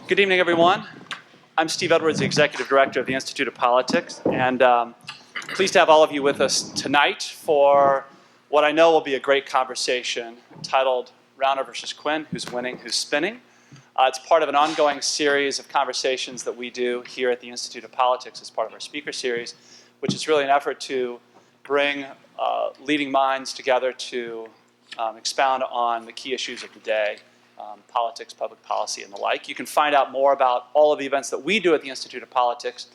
Good evening, everyone. I'm Steve Edwards, the Executive Director of the Institute of Politics, and pleased to have all of you with us tonight for what I know will be a great conversation titled Rauner versus Quinn, Who's Winning, Who's Spinning? It's part of an ongoing series of conversations that we do here at the Institute of Politics as part of our speaker series, which is really an effort to bring leading minds together to expound on the key issues of the day. Politics, public policy, and the like. You can find out more about all of the events that we do at the Institute of Politics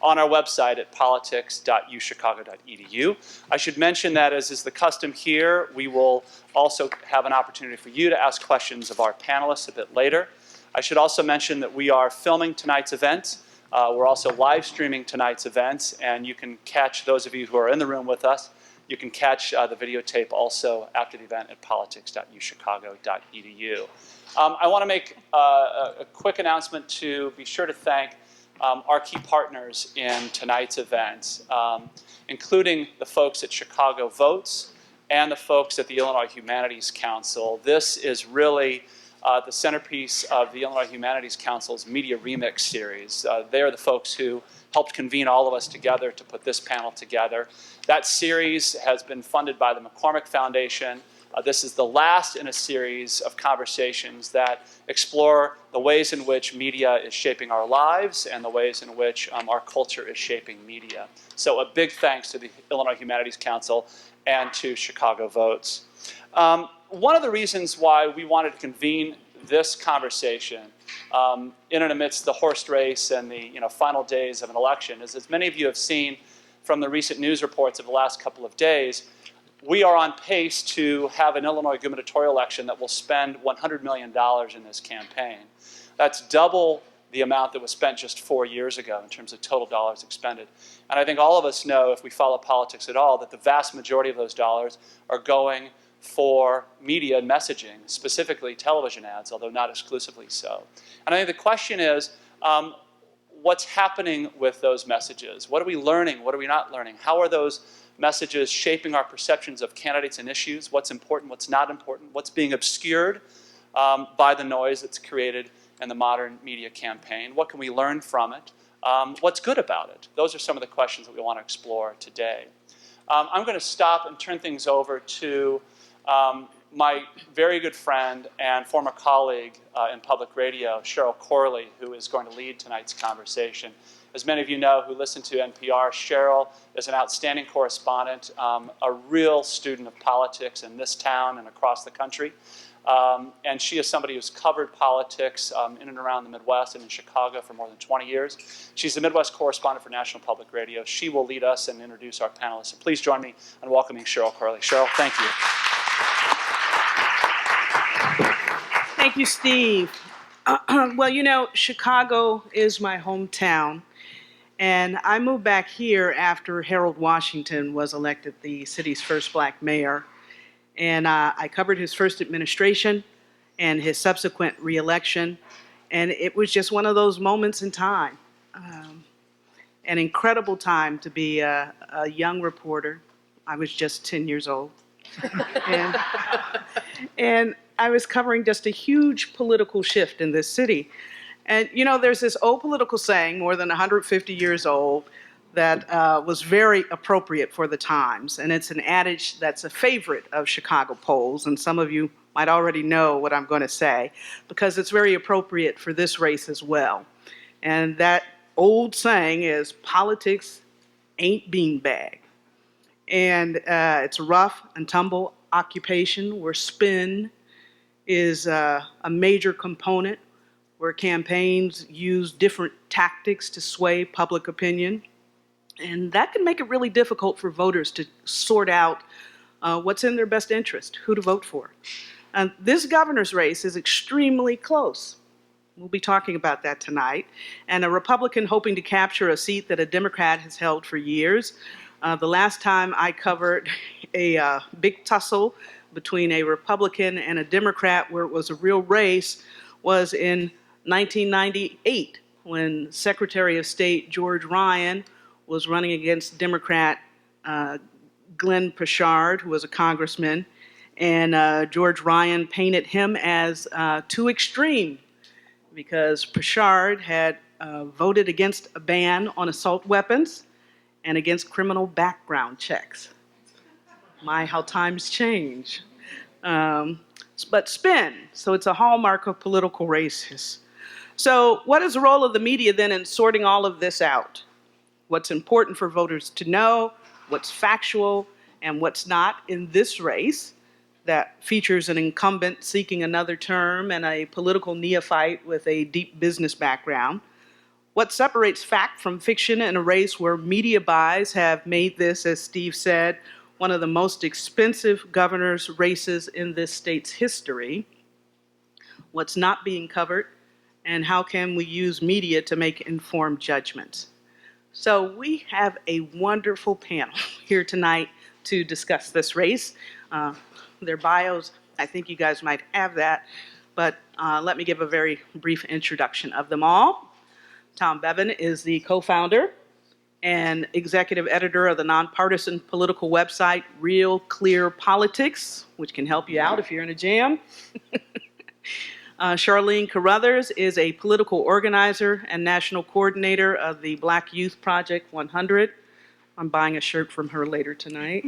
on our website at politics.uchicago.edu. I should mention that, as is the custom here, we will also have an opportunity for you to ask questions of our panelists a bit later. I should also mention that we are filming tonight's event. We're also live streaming tonight's events, and you can catch, those of you who are in the room with us, you can catch the videotape also after the event at politics.uchicago.edu. I want to make a quick announcement to be sure to thank our key partners in tonight's event, including the folks at Chicago Votes and the folks at the Illinois Humanities Council. This is really the centerpiece of the Illinois Humanities Council's Media Remix series. They are the folks who helped convene all of us together to put this panel together. That series has been funded by the McCormick Foundation. This is the last in a series of conversations that explore the ways in which media is shaping our lives and the ways in which our culture is shaping media. So a big thanks to the Illinois Humanities Council and to Chicago Votes. One of the reasons why we wanted to convene this conversation in and amidst the horse race and the final days of an election is, as many of you have seen from the recent news reports of the last couple of days, we are on pace to have an Illinois gubernatorial election that will spend $100 million in this campaign. That's double the amount that was spent just 4 years ago in terms of total dollars expended. And I think all of us know, if we follow politics at all, that the vast majority of those dollars are going for media and messaging, specifically television ads, although not exclusively so. And I think the question is, what's happening with those messages? What are we learning? What are we not learning? How are those messages shaping our perceptions of candidates and issues? What's important, what's not important? What's being obscured by the noise that's created in the modern media campaign? What can we learn from it? What's good about it? Those are some of the questions that we want to explore today. I'm going to stop and turn things over to my very good friend and former colleague in public radio, Cheryl Corley, who is going to lead tonight's conversation. As many of you know who listen to NPR, Cheryl is an outstanding correspondent, a real student of politics in this town and across the country. And she is somebody who's covered politics in and around the Midwest and in Chicago for more than 20 years. She's the Midwest correspondent for National Public Radio. She will lead us and introduce our panelists. So please join me in welcoming Cheryl Corley. Cheryl, thank you. Thank you, Steve. Well, you know, Chicago is my hometown, and I moved back here after Harold Washington was elected the city's first black mayor, and I covered his first administration and his subsequent re-election, and it was just one of those moments in time, an incredible time to be a young reporter. I was just 10 years old, and I was covering just a huge political shift in this city. And you know, there's this old political saying, more than 150 years old, that was very appropriate for the times. And it's an adage that's a favorite of Chicago polls. And some of you might already know what I'm going to say, because it's very appropriate for this race as well. And that old saying is, politics ain't beanbag. And it's a rough and tumble occupation where spin is a major component, where campaigns use different tactics to sway public opinion. And that can make it really difficult for voters to sort out what's in their best interest, who to vote for. This governor's race is extremely close. We'll be talking about that tonight. And a Republican hoping to capture a seat that a Democrat has held for years. The last time I covered a big tussle between a Republican and a Democrat where it was a real race was in 1998, when Secretary of State George Ryan was running against Democrat Glenn Pritchard, who was a congressman, and George Ryan painted him as too extreme because Pritchard had voted against a ban on assault weapons and against criminal background checks. My, how times change. But spin, so it's a hallmark of political races. So what is the role of the media then in sorting all of this out? What's important for voters to know, what's factual, and what's not in this race that features an incumbent seeking another term and a political neophyte with a deep business background? What separates fact from fiction in a race where media buys have made this, as Steve said, one of the most expensive governor's races in this state's history? What's not being covered, and how can we use media to make informed judgments? So we have a wonderful panel here tonight to discuss this race. Their bios, I think you guys might have that, but let me give a very brief introduction of them all. Tom Bevan is the co-founder and executive editor of the nonpartisan political website Real Clear Politics, which can help you out if you're in a jam. Charlene Carruthers is a political organizer and national coordinator of the Black Youth Project 100. I'm buying a shirt from her later tonight.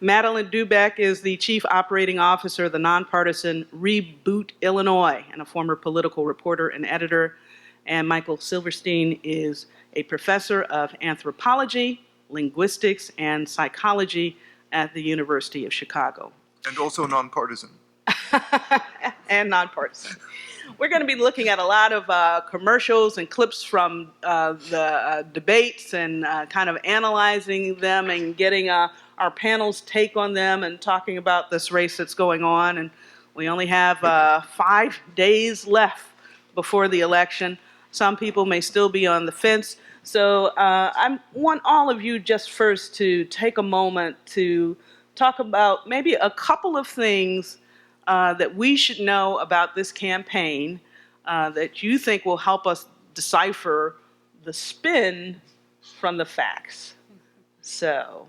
Madeline Dubeck is the chief operating officer of the nonpartisan Reboot Illinois and a former political reporter and editor. And Michael Silverstein is a professor of anthropology, linguistics, and psychology at the University of Chicago. And also nonpartisan. And nonpartisan. We're going to be looking at a lot of commercials and clips from the debates and kind of analyzing them and getting our panel's take on them and talking about this race that's going on. And we only have 5 days left before the election. Some people may still be on the fence. So I want all of you just first to take a moment to talk about maybe a couple of things that we should know about this campaign that you think will help us decipher the spin from the facts. So,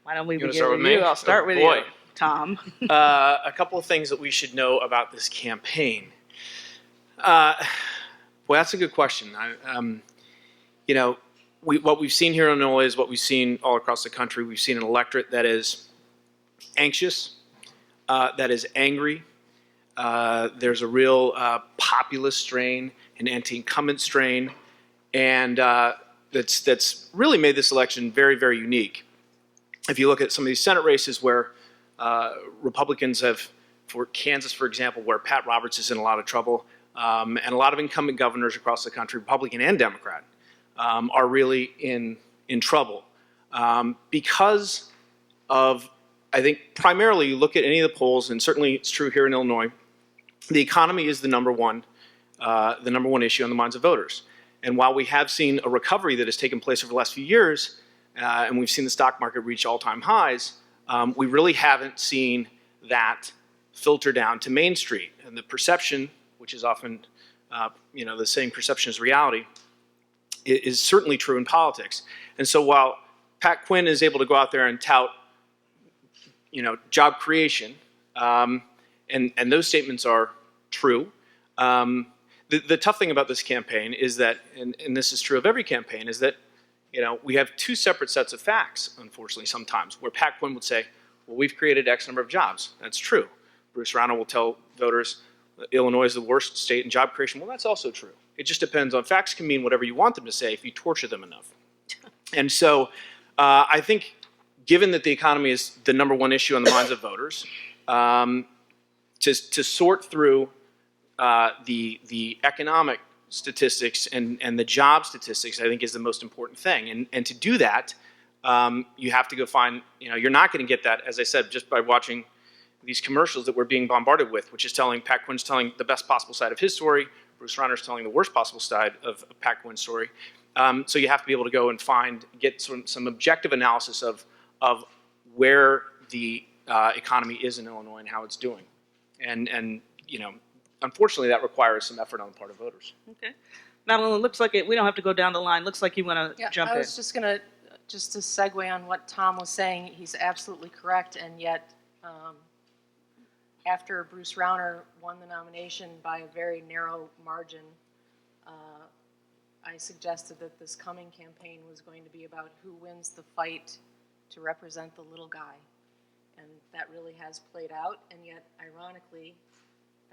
why don't we begin with you? I'll start with you, Tom. A couple of things that we should know about this campaign. Well, that's a good question. You know, what we've seen here in Illinois is what we've seen all across the country. We've seen an electorate that is anxious, that is angry. There's a real populist strain, an anti-incumbent strain, and that's really made this election very, very unique. If you look at some of these Senate races where Republicans have, for Kansas, for example, where Pat Roberts is in a lot of trouble, and a lot of incumbent governors across the country, Republican and Democrat, are really in trouble because of, I think, primarily you look at any of the polls, and certainly it's true here in Illinois, the economy is the number one issue on the minds of voters. And while we have seen a recovery that has taken place over the last few years, and we've seen the stock market reach all-time highs, we really haven't seen that filter down to Main Street. And the perception, which is often the same perception as reality, is certainly true in politics. And so while Pat Quinn is able to go out there and tout job creation, and those statements are true. The tough thing about this campaign is that, and this is true of every campaign, is that we have two separate sets of facts, unfortunately, sometimes, where Pat Quinn would say, well, we've created X number of jobs. That's true. Bruce Rauner will tell voters Illinois is the worst state in job creation. Well, that's also true. It just depends on facts can mean whatever you want them to say if you torture them enough. And so I think given that the economy is the number one issue on the minds of voters, to sort through the economic statistics and the job statistics, I think, is the most important thing. And to do that, you have to go find, you're not going to get that, as I said, just by watching these commercials that we're being bombarded with, which is Pat Quinn's telling the best possible side of his story, Bruce Rauner's telling the worst possible side of Pat Quinn's story. So you have to be able to go and get some objective analysis of where the economy is in Illinois and how it's doing. And unfortunately, that requires some effort on the part of voters. Okay. Madeline, it looks like we don't have to go down the line. Looks like you want to jump in. I was just going to, to segue on what Tom was saying, he's absolutely correct, and yet after Bruce Rauner won the nomination by a very narrow margin, I suggested that this coming campaign was going to be about who wins the fight to represent the little guy. And that really has played out, and yet, ironically,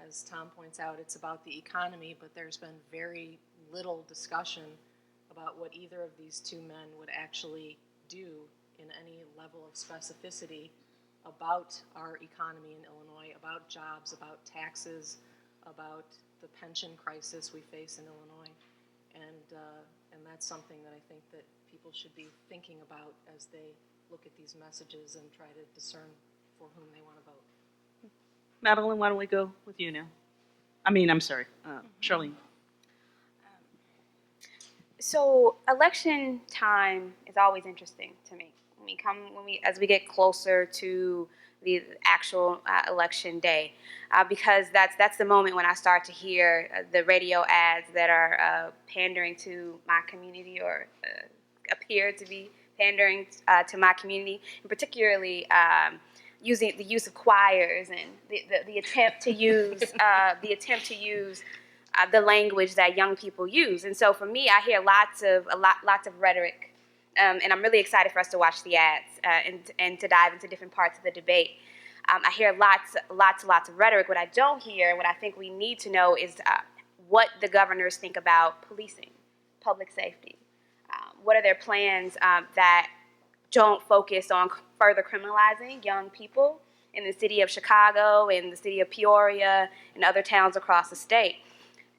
as Tom points out, it's about the economy, but there's been very little discussion about what either of these two men would actually do in any level of specificity about our economy in Illinois, about jobs, about taxes, about the pension crisis we face in Illinois. And that's something that I think that people should be thinking about as they look at these messages and try to discern for whom they want to vote. Madeline, why don't we go with you now? I'm sorry, Charlene. So election time is always interesting to me. As we get closer to the actual election day, because that's the moment when I start to hear the radio ads that are pandering to my community or appear to be pandering to my community, and particularly using the use of choirs and the attempt to use the language that young people use. And so for me, I hear lots of rhetoric, and I'm really excited for us to watch the ads and to dive into different parts of the debate. I hear lots of rhetoric. What I don't hear, what I think we need to know, is what the governors think about policing, public safety. What are their plans that don't focus on further criminalizing young people in the city of Chicago, in the city of Peoria, and other towns across the state?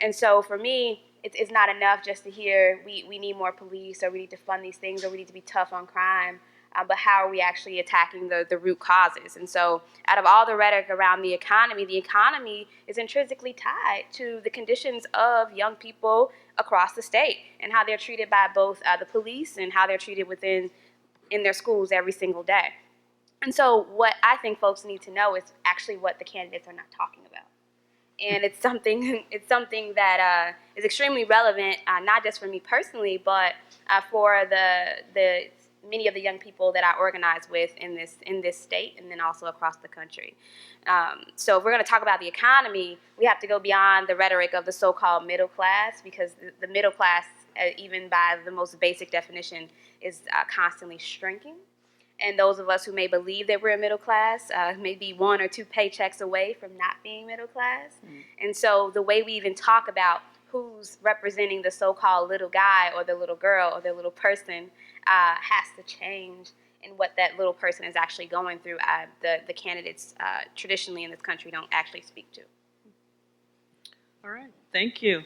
And so for me, it's not enough just to hear we need more police, or we need to fund these things, or we need to be tough on crime, but how are we actually attacking the root causes? And so out of all the rhetoric around the economy is intrinsically tied to the conditions of young people across the state and how they're treated by both the police and how they're treated in their schools every single day. And so what I think folks need to know is actually what the candidates are not talking about. And it's something that is extremely relevant, not just for me personally, but for the many of the young people that I organize with in this state, and then also across the country. So if we're going to talk about the economy, we have to go beyond the rhetoric of the so-called middle class, because the middle class, even by the most basic definition, is constantly shrinking. And those of us who may believe that we're a middle class may be 1 or 2 paychecks away from not being middle class. And so the way we even talk about who's representing the so-called little guy or the little girl or the little person has to change, and what that little person is actually going through, the candidates traditionally in this country don't actually speak to. All right, thank you.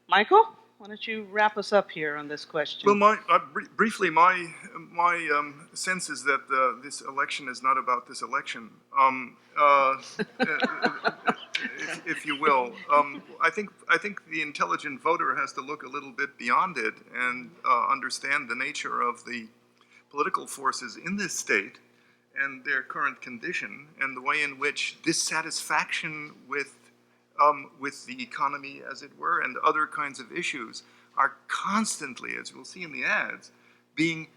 Michael, why don't you wrap us up here on this question? Well, briefly, my sense is that this election is not about this election, if you will. I think the intelligent voter has to look a little bit beyond it and understand the nature of the political forces in this state and their current condition, and the way in which dissatisfaction with the economy, as it were, and other kinds of issues are constantly, as we'll see in the ads, being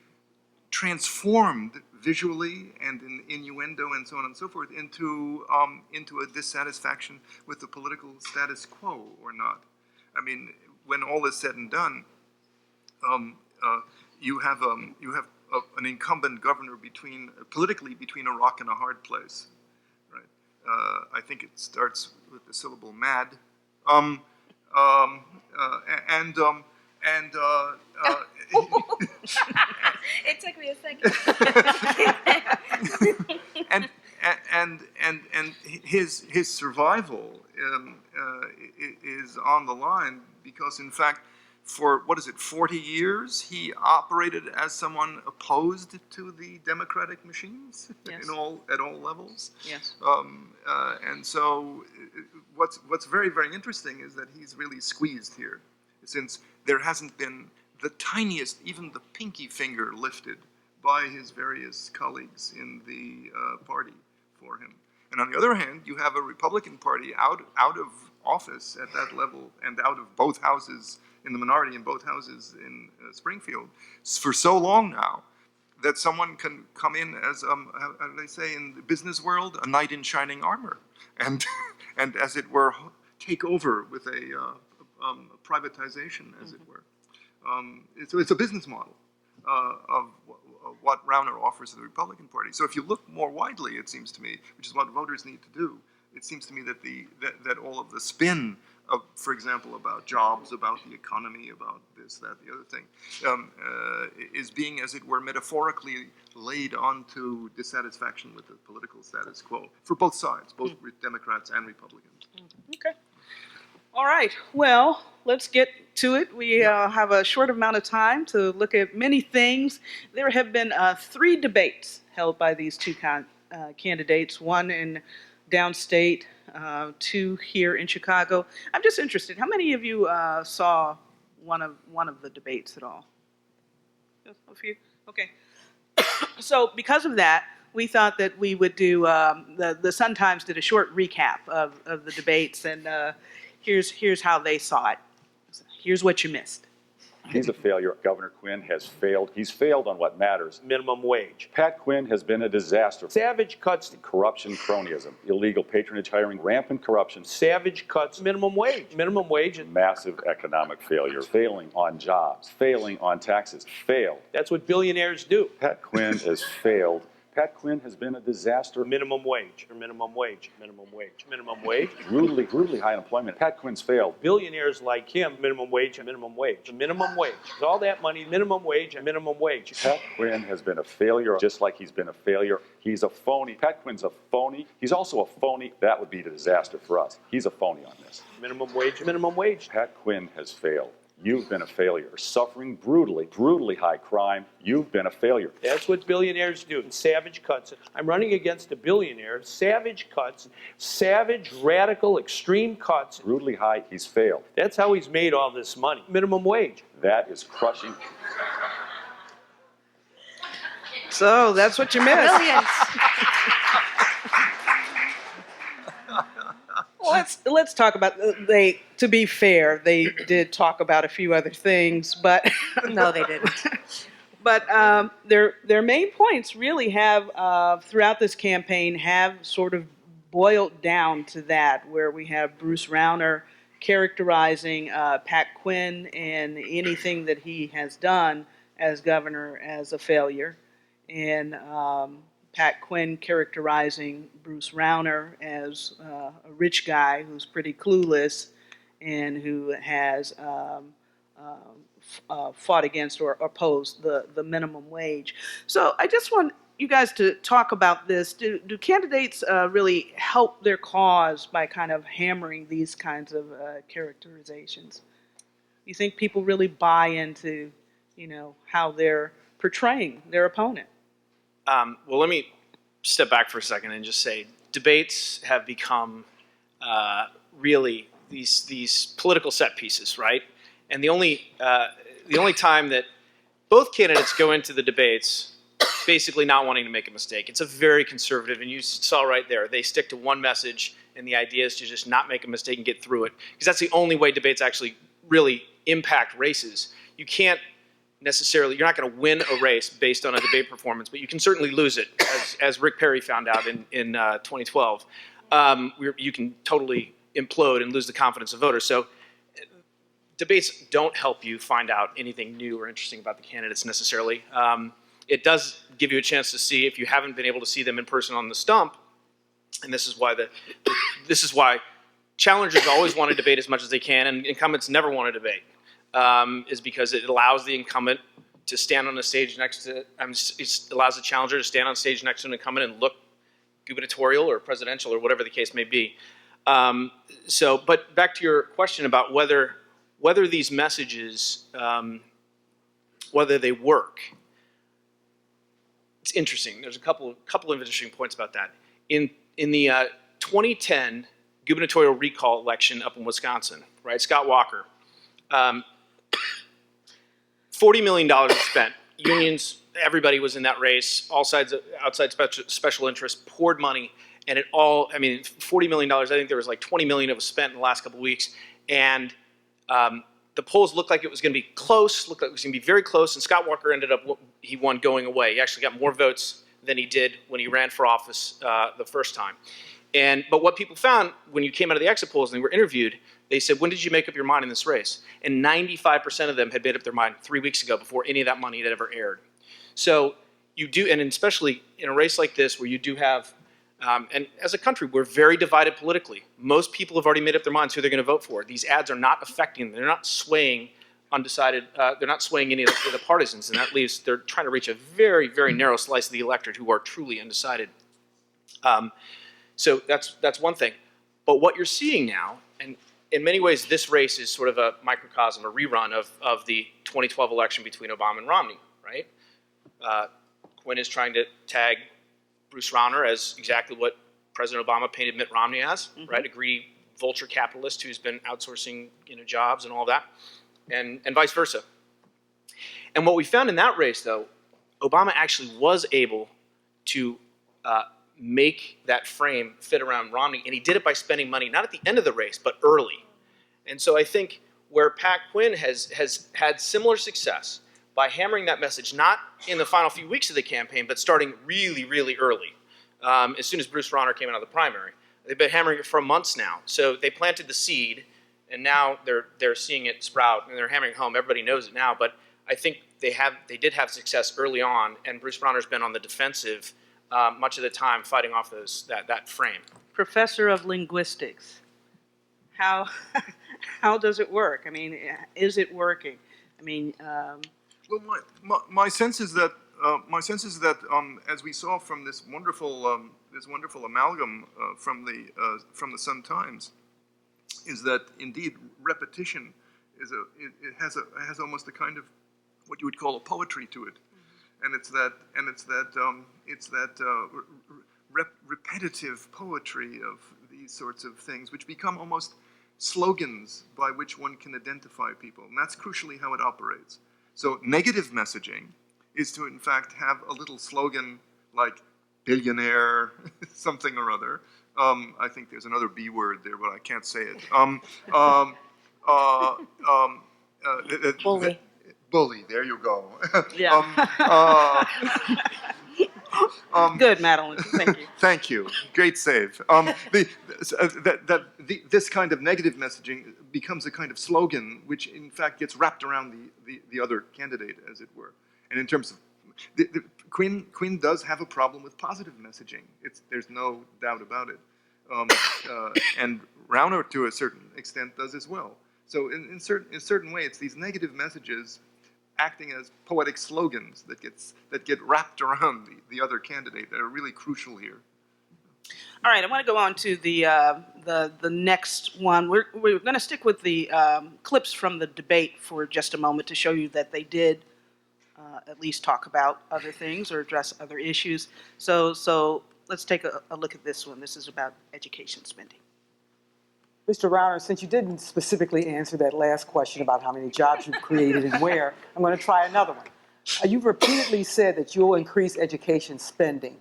transformed visually and in innuendo and so on and so forth into a dissatisfaction with the political status quo or not. I mean, when all is said and done, you have an incumbent governor politically between a rock and a hard place. I think it starts with the syllable "mad," It took me a second. and his survival is on the line, because in fact, for 40 years, he operated as someone opposed to the democratic machines. Yes. at all levels. Yes. And so, what's very, very interesting is that he's really squeezed here, since there hasn't been the tiniest, even the pinky finger lifted by his various colleagues in the party for him. And on the other hand, you have a Republican Party out of office at that level, and out of both houses, in the minority in both houses in Springfield, for so long now, that someone can come in as, how do they say in the business world, a knight in shining armor, and, and as it were, take over with a privatization, as it were. So it's a business model of what Rauner offers to the Republican Party. So if you look more widely, it seems to me, which is what voters need to do, it seems to me that that all of the spin of, for example, about jobs, about the economy, about this, that, the other thing, is being, as it were, metaphorically laid onto dissatisfaction with the political status quo for both sides, both Democrats and Republicans. Okay. All right. Well, let's get to it. We have a short amount of time to look at many things. There have been 3 debates held by these 2 candidates, one in downstate, 2 here in Chicago. I'm just interested, how many of you saw one of the debates at all? Just a few? Okay. So because of that, we thought that we would do, the Sun-Times did a short recap of the debates, and here's how they saw it. Here's what you missed. He's a failure. Governor Quinn has failed. He's failed on what matters. Minimum wage. Pat Quinn has been a disaster. Savage cuts. Corruption, cronyism, illegal patronage hiring, rampant corruption, Savage cuts minimum wage. Minimum wage. massive economic failure, failing on jobs, failing on taxes, failed. That's what billionaires do. Pat Quinn has failed. Pat Quinn has been a disaster. Minimum wage. Or minimum wage. Minimum wage. Minimum wage. Brutally high unemployment. Pat Quinn's failed. Billionaires like him, minimum wage and minimum wage. Minimum wage. All that money, minimum wage and minimum wage. Pat Quinn has been a failure, just like he's been a failure. He's a phony. Pat Quinn's a phony. He's also a phony. That would be a disaster for us. He's a phony on this. Minimum wage, minimum wage. Pat Quinn has failed. You've been a failure. Suffering brutally high crime. You've been a failure. That's what billionaires do. Savage cuts. I'm running against a billionaire. Savage cuts. Savage, radical, extreme cuts. Brutally high, he's failed. That's how he's made all this money. Minimum wage. That is crushing. So that's what you missed. Brilliant. Well, let's talk about, to be fair, they did talk about a few other things, but No, they didn't. but their main points really have throughout this campaign have sort of boiled down to that, where we have Bruce Rauner characterizing Pat Quinn and anything that he has done as governor as a failure, and Pat Quinn characterizing Bruce Rauner as a rich guy who's pretty clueless and who has fought against or opposed the minimum wage. So I just want you guys to talk about this. Do candidates really help their cause by kind of hammering these kinds of characterizations? You think people really buy into, how they're portraying their opponent? Well, let me step back for a second and just say debates have become really these political set pieces, right? And the only time that both candidates go into the debates basically not wanting to make a mistake. It's a very conservative, and you saw right there, they stick to one message, and the idea is to just not make a mistake and get through it, because that's the only way debates actually really impact races. You can't necessarily, you're not going to win a race based on a debate performance, but you can certainly lose it, as Rick Perry found out in 2012. You can totally implode and lose the confidence of voters. So debates don't help you find out anything new or interesting about the candidates necessarily. It does give you a chance to see, if you haven't been able to see them in person on the stump, and this is why challengers always want to debate as much as they can, and incumbents never want to debate. Is because it allows the incumbent to stand on the stage next to, it allows the challenger to stand on stage next to an incumbent and look gubernatorial or presidential or whatever the case may be. But back to your question about whether these messages, whether they work. It's interesting. There's a couple of interesting points about that. In the 2010 gubernatorial recall election up in Wisconsin, right? Scott Walker. $40 million was spent. Unions, everybody was in that race. All sides, outside special interests poured money, and it all. I mean, $40 million. I think there was like $20 million that was spent in the last couple of weeks, and the polls looked like it was going to be close, looked like it was going to be very close, and Scott Walker ended up, he won going away. He actually got more votes than he did when he ran for office the first time. But what people found when you came out of the exit polls and they were interviewed, they said, when did you make up your mind in this race? And 95% of them had made up their mind 3 weeks ago before any of that money had ever aired. So you do, and especially in a race like this where you do have, and as a country, we're very divided politically. Most people have already made up their minds who they're going to vote for. These ads are not affecting them. They're not swaying undecided, they're not swaying any of the partisans, and that leaves, they're trying to reach a very, very narrow slice of the electorate who are truly undecided. So that's one thing. But what you're seeing now, and in many ways this race is sort of a microcosm, a rerun of the 2012 election between Obama and Romney, right? Quinn is trying to tag Bruce Rauner as exactly what President Obama painted Mitt Romney as, right? A greedy vulture capitalist who's been outsourcing, jobs and all that, and vice versa. And what we found in that race, though, Obama actually was able to make that frame fit around Romney, and he did it by spending money not at the end of the race, but early. And so I think where Pat Quinn has had similar success by hammering that message, not in the final few weeks of the campaign, but starting really, really early, as soon as Bruce Rauner came out of the primary. They've been hammering it for months now. So they planted the seed, and now they're seeing it sprout, and they're hammering it home. Everybody knows it now, but I think they did have success early on, and Bruce Rauner's been on the defensive much of the time, fighting off that frame. Professor of linguistics, how does it work? I mean, is it working? I mean, Well, my sense is that as we saw from this wonderful amalgam from the Sun Times, is that indeed repetition it has almost a kind of what you would call a poetry to it, and it's that repetitive poetry of these sorts of things which become almost slogans by which one can identify people, and that's crucially how it operates. So negative messaging is to, in fact, have a little slogan like billionaire, something or other. I think there's another B word there, but I can't say it. Bully. Bully, there you go. yeah. Good, Madeline. Thank you. Thank you. Great save. This kind of negative messaging becomes a kind of slogan, which in fact gets wrapped around the other candidate, as it were. And in terms of Quinn does have a problem with positive messaging. There's no doubt about it. And Rauner, to a certain extent, does as well. So in a certain way, it's these negative messages acting as poetic slogans that get wrapped around the other candidate that are really crucial here. All right, I want to go on to the next one. We're going to stick with the clips from the debate for just a moment to show you that they did at least talk about other things or address other issues. So let's take a look at this one. This is about education spending. Mr. Rauner, since you didn't specifically answer that last question about how many jobs you've created and where, I'm going to try another one. You've repeatedly said that you'll increase education spending.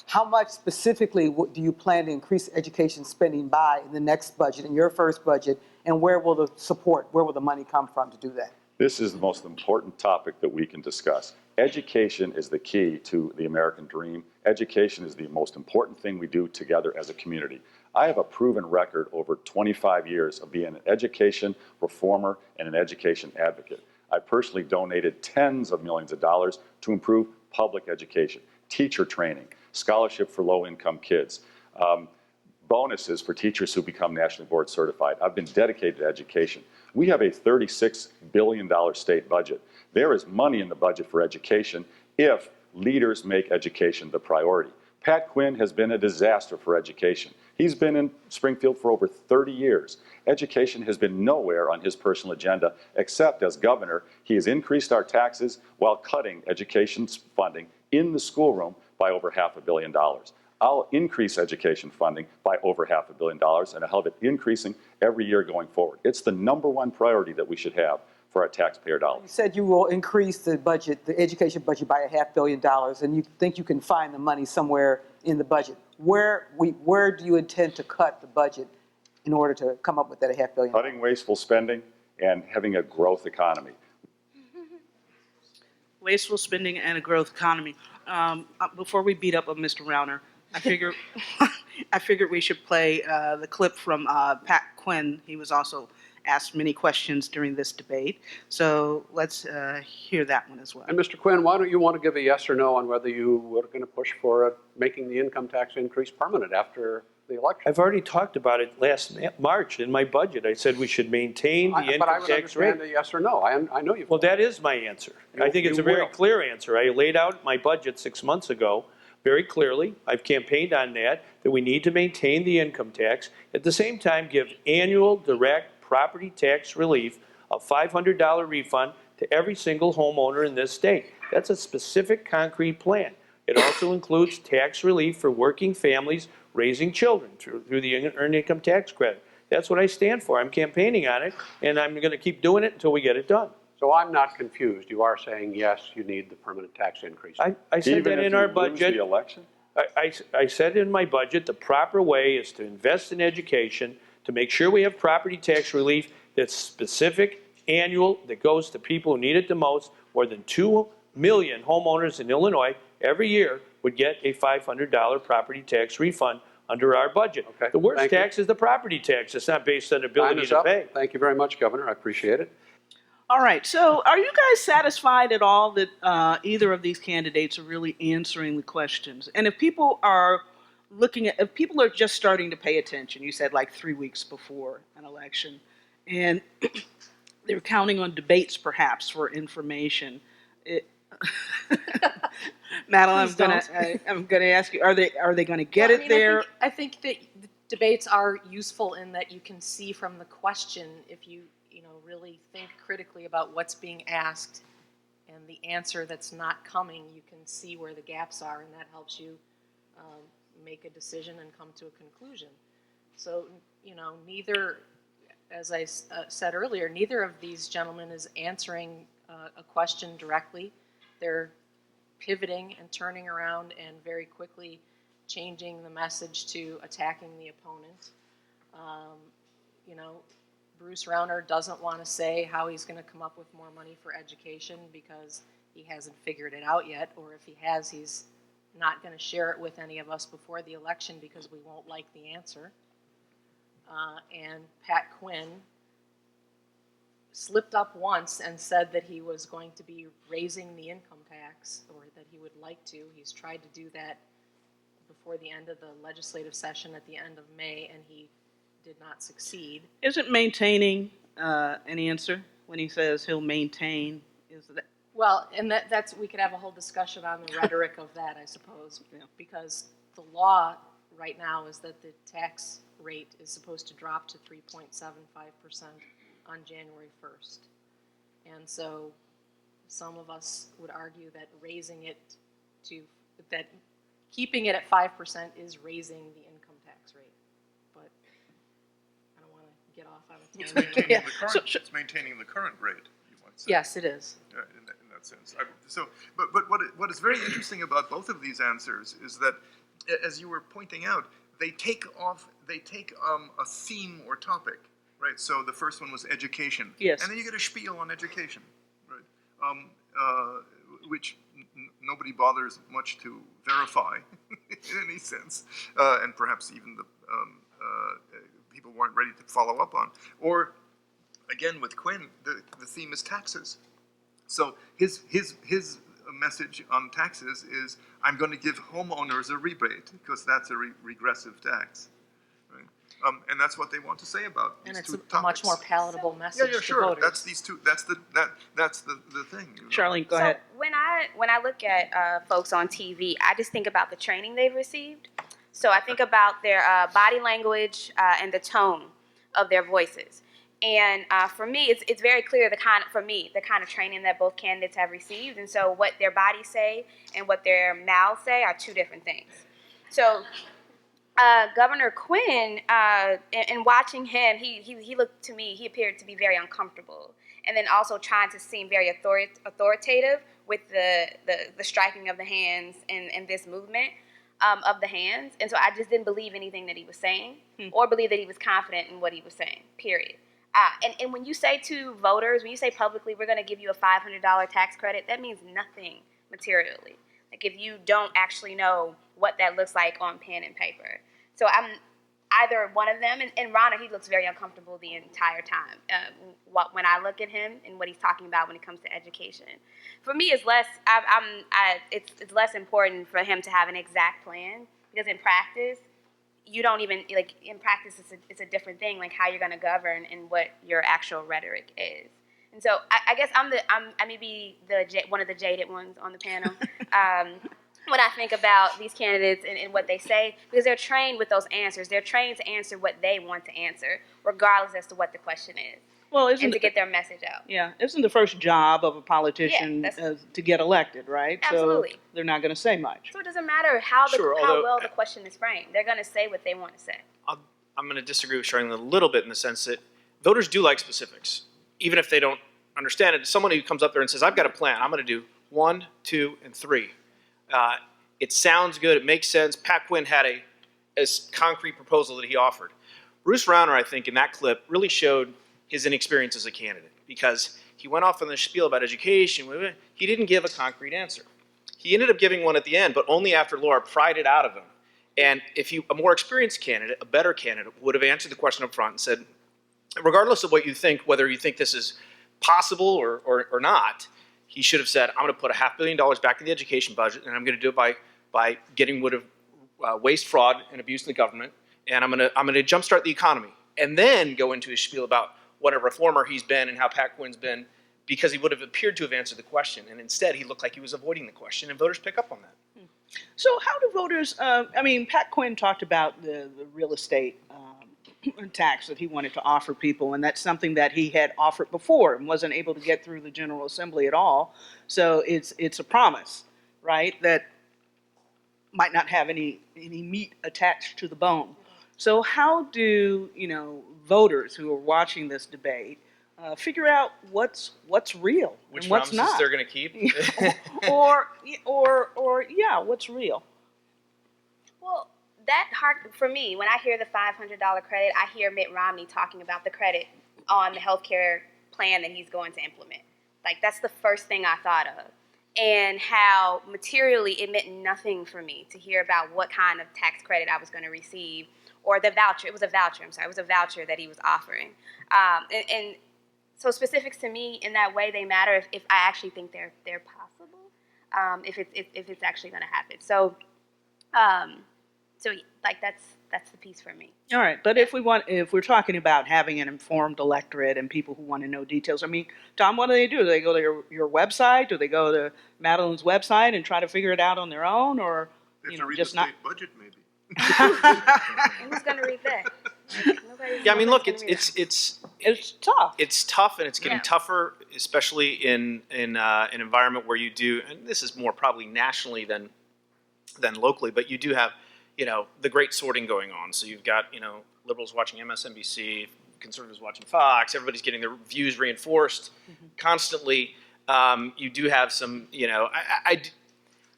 How much specifically do you plan to increase education spending by in the next budget, in your first budget, and where will the money come from to do that? This is the most important topic that we can discuss. Education is the key to the American dream. Education is the most important thing we do together as a community. I have a proven record over 25 years of being an education reformer and an education advocate. I personally donated tens of millions of dollars to improve public education, teacher training, scholarship for low-income kids, bonuses for teachers who become nationally board certified. I've been dedicated to education. We have a $36 billion state budget. There is money in the budget for education if leaders make education the priority. Pat Quinn has been a disaster for education. He's been in Springfield for over 30 years. Education has been nowhere on his personal agenda, except as governor, he has increased our taxes while cutting education funding in the schoolroom by over $500 million. I'll increase education funding by over $500 million, and I'll have it increasing every year going forward. It's the #1 priority that we should have for our taxpayer dollars. You said you will increase the budget, the education budget, by $500 million, and you think you can find the money somewhere in the budget. Where do you intend to cut the budget in order to come up with that $500 million? Cutting wasteful spending and having a growth economy. Wasteful spending and a growth economy. Before we beat up on Mr. Rauner, I figure I figured we should play the clip from Pat Quinn. He was also asked many questions during this debate. So let's hear that one as well. And Mr. Quinn, why don't you want to give a yes or no on whether you were going to push for making the income tax increase permanent after the election? I've already talked about it last March in my budget. I said we should maintain the But I income would tax rate. understand a yes or no. I know you. Well, that is my answer. I think it's a very clear answer. I laid out my budget 6 months ago very clearly. I've campaigned on that we need to maintain the income tax. At the same time, give annual direct property tax relief, a $500 refund to every single homeowner in this state. That's a specific, concrete plan. It also includes tax relief for working families raising children through the earned income tax credit. That's what I stand for. I'm campaigning on it, and I'm going to keep doing it until we get it done. So I'm not confused. You are saying, yes, you need the permanent tax increase. I said Even that if in you our lose budget. the election? I said in my budget, the proper way is to invest in education, to make sure we have property tax relief that's specific, annual, that goes to people who need it the most. More than 2 million homeowners in Illinois every year would get a $500 property tax refund under our budget. Okay, the worst thank you. tax is the property tax. It's not based on ability Time is to up. pay. Thank you very much, Governor. I appreciate it. All right. So, are you guys satisfied at all that either of these candidates are really answering the questions? And if people are if people are just starting to pay attention, you said like 3 weeks before an election, and they're counting on debates perhaps for information. Madeline, I'm gonna ask you: Are they going to get it there? I think that the debates are useful in that you can see from the question if you really think critically about what's being asked and the answer that's not coming. You can see where the gaps are, and that helps you make a decision and come to a conclusion. So neither, as I said earlier, neither of these gentlemen is answering a question directly. They're pivoting and turning around and very quickly changing the message to attacking the opponent. Bruce Rauner doesn't want to say how he's going to come up with more money for education because he hasn't figured it out yet, or if he has, he's not going to share it with any of us before the election because we won't like the answer. And Pat Quinn slipped up once and said that he was going to be raising the income tax, or that he would like to. He's tried to do that before the end of the legislative session at the end of May, and he did not succeed. Isn't maintaining an answer when he says he'll maintain? Is that? Well, and that's we could have a whole discussion on the rhetoric of that, I suppose, because the law right now is that the tax rate is supposed to drop to 3.75% on January 1st. And so some of us would argue that keeping it at 5% is raising the income tax rate. But I don't want to get off on a tangent. It's maintaining the current rate, you might say. Yes, it is. In that sense. But what is very interesting about both of these answers is that, as you were pointing out, they take a theme or topic, right? So the first one was education. Yes. And then you get a spiel on education, right? Which nobody bothers much to verify in any sense, and perhaps even the people weren't ready to follow up on. Or, again, with Quinn, the theme is taxes. So his message on taxes is, I'm going to give homeowners a rebate because that's a regressive tax, right? And that's what they want to say about these two topics. And it's a much more palatable message Yeah, to sure. voters. That's these two. That's the thing. Charlene, go So ahead. when I look at folks on TV, I just think about the training they've received. So I think about their body language and the tone of their voices. And for me, it's very clear the kind of training that both candidates have received. And so what their bodies say and what their mouths say are two different things. So Governor Quinn, in watching him, he looked to me, he appeared to be very uncomfortable. And then also trying to seem very authoritative with the striking of the hands and this movement of the hands. And so I just didn't believe anything that he was saying or believe that he was confident in what he was saying, period. And when you say to voters, when you say publicly, we're going to give you a $500 tax credit, that means nothing materially. Like if you don't actually know what that looks like on pen and paper. So I'm either one of them, and Rauner, he looks very uncomfortable the entire time. When I look at him and what he's talking about when it comes to education, for me, it's less. It's less important for him to have an exact plan, because in practice, you don't even like. In practice, it's a different thing, like how you're going to govern and what your actual rhetoric is. And so I guess I may be one of the jaded ones on the panel. When I think about these candidates and what they say, because they're trained with those answers. They're trained to answer what they want to answer, regardless as to what the question is. Well, and to get their message out. Yeah, isn't the first job of a politician to get elected, right? Absolutely. So they're not going to say much. So it doesn't matter how Sure, how although- well the question is framed. They're going to say what they want to say. I'm going to disagree with Charlene a little bit in the sense that voters do like specifics, even if they don't understand it. Someone who comes up there and says, "I've got a plan. I'm going to do 1, 2, and 3." It sounds good. It makes sense. Pat Quinn had a concrete proposal that he offered. Bruce Rauner, I think, in that clip really showed his inexperience as a candidate, because he went off on the spiel about education. He didn't give a concrete answer. He ended up giving one at the end, but only after Laura pried it out of him. And if a more experienced candidate, a better candidate, would have answered the question up front and said, regardless of what you think, whether you think this is possible or not, he should have said, I'm going to put $500 million back in the education budget, and I'm going to do it by getting rid of waste, fraud, and abuse in the government, and I'm going to jumpstart the economy, and then go into his spiel about what a reformer he's been and how Pat Quinn's been, because he would have appeared to have answered the question, and instead he looked like he was avoiding the question, and voters pick up on that. So how do voters, Pat Quinn talked about the real estate tax that he wanted to offer people, and that's something that he had offered before and wasn't able to get through the General Assembly at all. So it's a promise, right, that might not have any meat attached to the bone. So how do voters who are watching this debate figure out what's real Which and what's promises not? they're going to keep? or what's real? Well, for me, when I hear the $500 credit, I hear Mitt Romney talking about the credit on the healthcare plan that he's going to implement. Like, that's the first thing I thought of. And how materially it meant nothing for me to hear about what kind of tax credit I was going to receive, or the voucher. It was a voucher, it was a voucher that he was offering. And so specifics to me in that way, they matter if I actually think they're possible, if it's actually going to happen. So that's the piece for me. All right, but if we're talking about having an informed electorate and people who want to know details, Tom, what do? Do they go to your website? Do they go to Madeline's website and try to figure it out on their own, or They have to read just the not? state budget, maybe. And who's going to read that? Yeah, look, It's tough. It's tough, and it's getting Yeah. tougher, especially in an environment where you do, and this is more probably nationally than locally, but you do have, the great sorting going on. So you've got, liberals watching MSNBC, conservatives watching Fox, everybody's getting their views reinforced constantly. You do have some,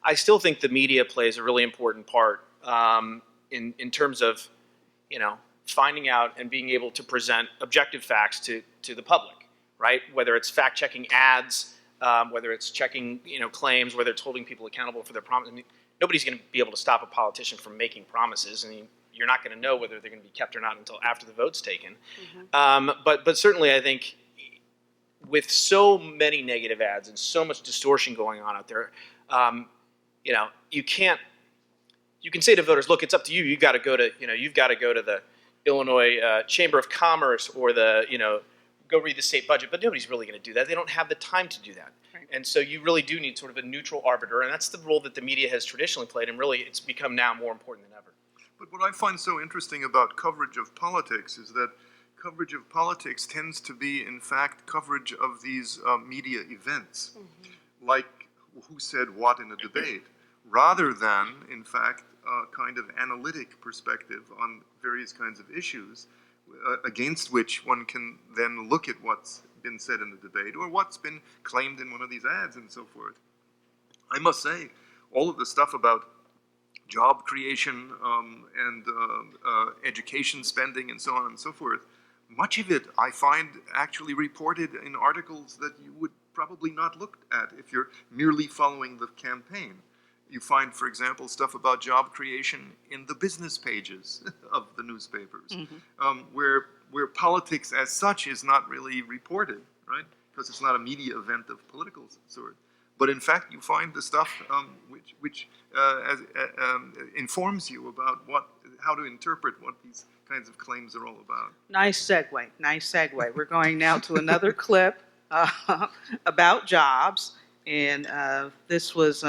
I still think the media plays a really important part in terms of, finding out and being able to present objective facts to the public, right? Whether it's fact-checking ads, whether it's checking, claims, whether it's holding people accountable for their promises. Nobody's going to be able to stop a politician from making promises, and you're not going to know whether they're going to be kept or not until after the vote's taken. But certainly, I think with so many negative ads and so much distortion going on out there, you can say to voters, look, it's up to you. You've got to go to the Illinois Chamber of Commerce or go read the state budget, but nobody's really going to do that. They don't have the time to do that. Right. And so you really do need sort of a neutral arbiter, and that's the role that the media has traditionally played, and really it's become now more important than ever. But what I find so interesting about coverage of politics is that coverage of politics tends to be, in fact, coverage of these media events, like who said what in a debate, rather than, in fact, a kind of analytic perspective on various kinds of issues against which one can then look at what's been said in the debate or what's been claimed in one of these ads and so forth. I must say, all of the stuff about job creation and education spending and so on and so forth, much of it I find actually reported in articles that you would probably not look at if you're merely following the campaign. You find, for example, stuff about job creation in the business pages of the newspapers, where politics as such is not really reported, right? Because it's not a media event of political sort. But in fact, you find the stuff which informs you about how to interpret what these kinds of claims are all about. Nice segue, nice segue. We're going now to another clip about jobs, and this was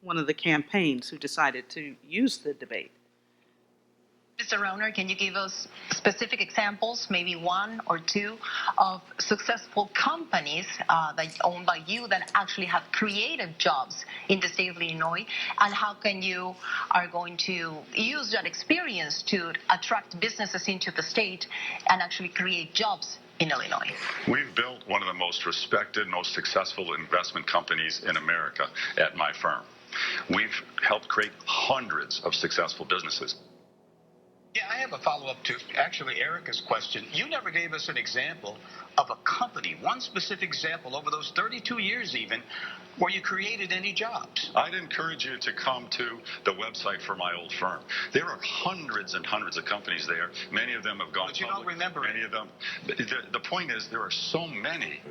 one of the campaigns who decided to use the debate. Mr. Rauner, can you give us specific examples, maybe one or two, of successful companies that owned by you that actually have created jobs in the state of Illinois, and how can you are going to use that experience to attract businesses into the state and actually create jobs in Illinois? We've built one of the most respected, most successful investment companies in America at my firm. We've helped create hundreds of successful businesses. Yeah, I have a follow-up to actually Erica's question. You never gave us an example of a company, one specific example over those 32 years even, where you created any jobs. I'd encourage you to come to the website for my old firm. There are hundreds and hundreds of companies there. Many of them have gone But you public. don't remember many any. of them. The point is, there are so many.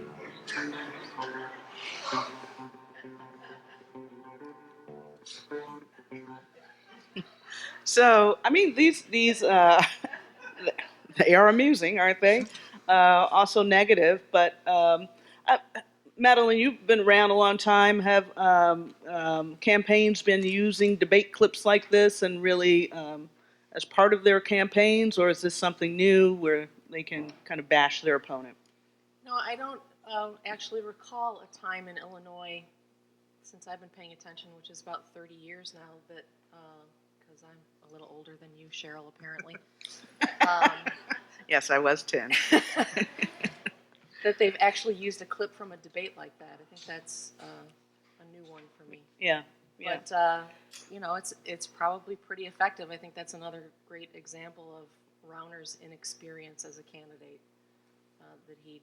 So, I mean, these they are amusing, aren't they? Also negative, but Madeline, you've been around a long time. Have campaigns been using debate clips like this and really as part of their campaigns, or is this something new where they can kind of bash their opponent? No, I don't actually recall a time in Illinois, since I've been paying attention, which is about 30 years now, that, because I'm a little older than you, Cheryl, apparently. Yes, I was 10. That they've actually used a clip from a debate like that. I think that's a new one for me. Yeah. Yeah. But, you know, it's probably pretty effective. I think that's another great example of Rauner's inexperience as a candidate, that he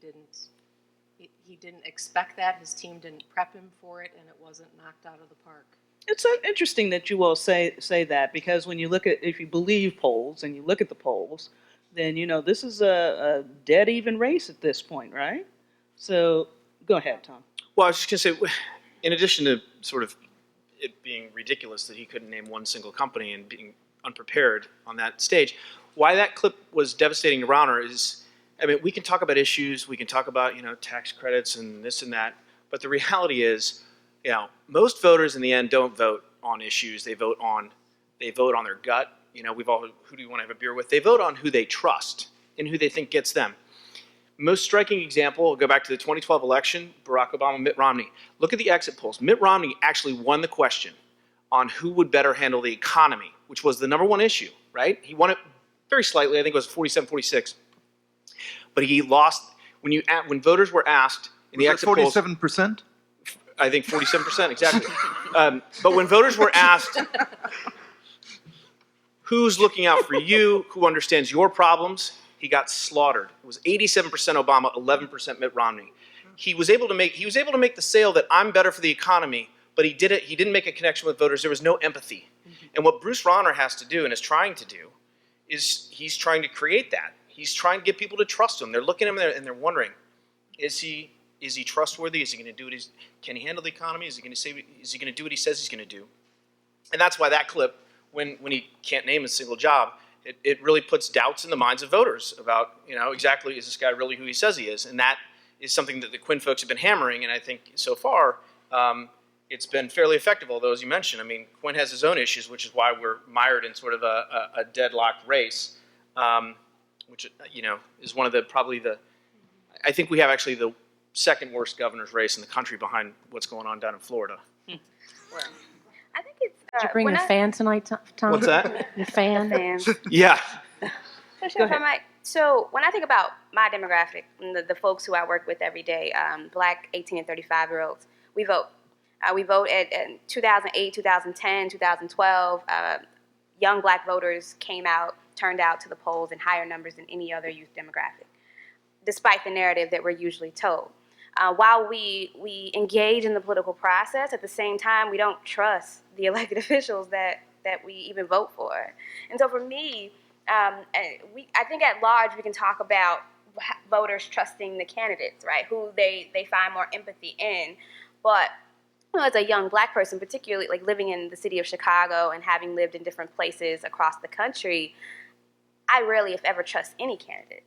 didn't expect that. His team didn't prep him for it, and it wasn't knocked out of the park. It's interesting that you all say that, because when you look at, if you believe polls and you look at the polls, then you know this is a dead even race at this point, right? So go ahead, Tom. Well, I was just going to say, in addition to sort of it being ridiculous that he couldn't name one single company and being unprepared on that stage, why that clip was devastating to Rauner is, I mean, we can talk about issues, we can talk about, you know, tax credits and this and that, but the reality is, you know, most voters in the end don't vote on issues. They vote on their gut. You know, who do you want to have a beer with? They vote on who they trust and who they think gets them. Most striking example, we'll go back to the 2012 election, Barack Obama, Mitt Romney. Look at the exit polls. Mitt Romney actually won the question on who would better handle the economy, which was the number one issue, right? He won it very slightly. I think it was 47-46. But he lost when voters were asked in the exit polls. 47%? I think 47%, exactly. But when voters were asked, who's looking out for you, who understands your problems, he got slaughtered. It was 87% Obama, 11% Mitt Romney. He was able to make the sale that I'm better for the economy, but he didn't make a connection with voters. There was no empathy. And what Bruce Rauner has to do and is trying to do is he's trying to create that. He's trying to get people to trust him. They're looking at him and they're wondering, is he trustworthy? Is he going to do can he handle the economy? Is he going to do what he says he's going to do? And that's why that clip, when he can't name a single job, it really puts doubts in the minds of voters about, you know, exactly, is this guy really who he says he is? And that is something that the Quinn folks have been hammering, and I think so far it's been fairly effective, although, as you mentioned, I mean, Quinn has his own issues, which is why we're mired in sort of a deadlocked race, which, you know, is one of I think we have actually the second worst governor's race in the country behind what's going on down in Florida. I think it's. Did you bring your fan tonight, Tom? What's that? Your fan? Fans. Yeah. So when I think about my demographic, and the folks who I work with every day, Black 18 and 35-year-olds, we vote. We vote at 2008, 2010, 2012. Young Black voters came out turned out to the polls in higher numbers than any other youth demographic, despite the narrative that we're usually told. While we engage in the political process, at the same time, we don't trust the elected officials that we even vote for. And so for me, I think at large we can talk about voters trusting the candidates, right, who they find more empathy in. But as a young Black person, particularly like living in the city of Chicago and having lived in different places across the country, I rarely, if ever, trust any candidate.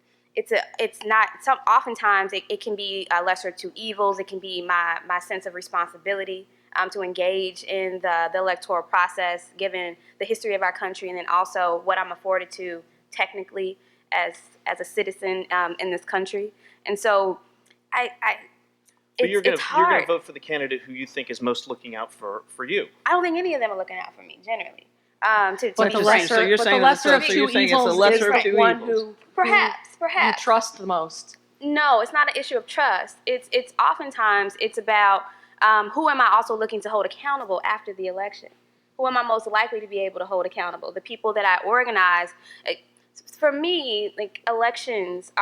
Oftentimes it can be a lesser of two evils. It can be my sense of responsibility to engage in the electoral process, given the history of our country, and then also what I'm afforded to technically as a citizen in this country. And so But you're it's hard. going to vote for the candidate who you think is most looking out for you. I don't think any of them are looking out for me, generally. But the lesser of two evils is the one who Perhaps. you trust the most. No, it's not an issue of trust. It's oftentimes it's about who am I also looking to hold accountable after the election? Who am I most likely to be able to hold accountable? The people that I organize. For me, like elections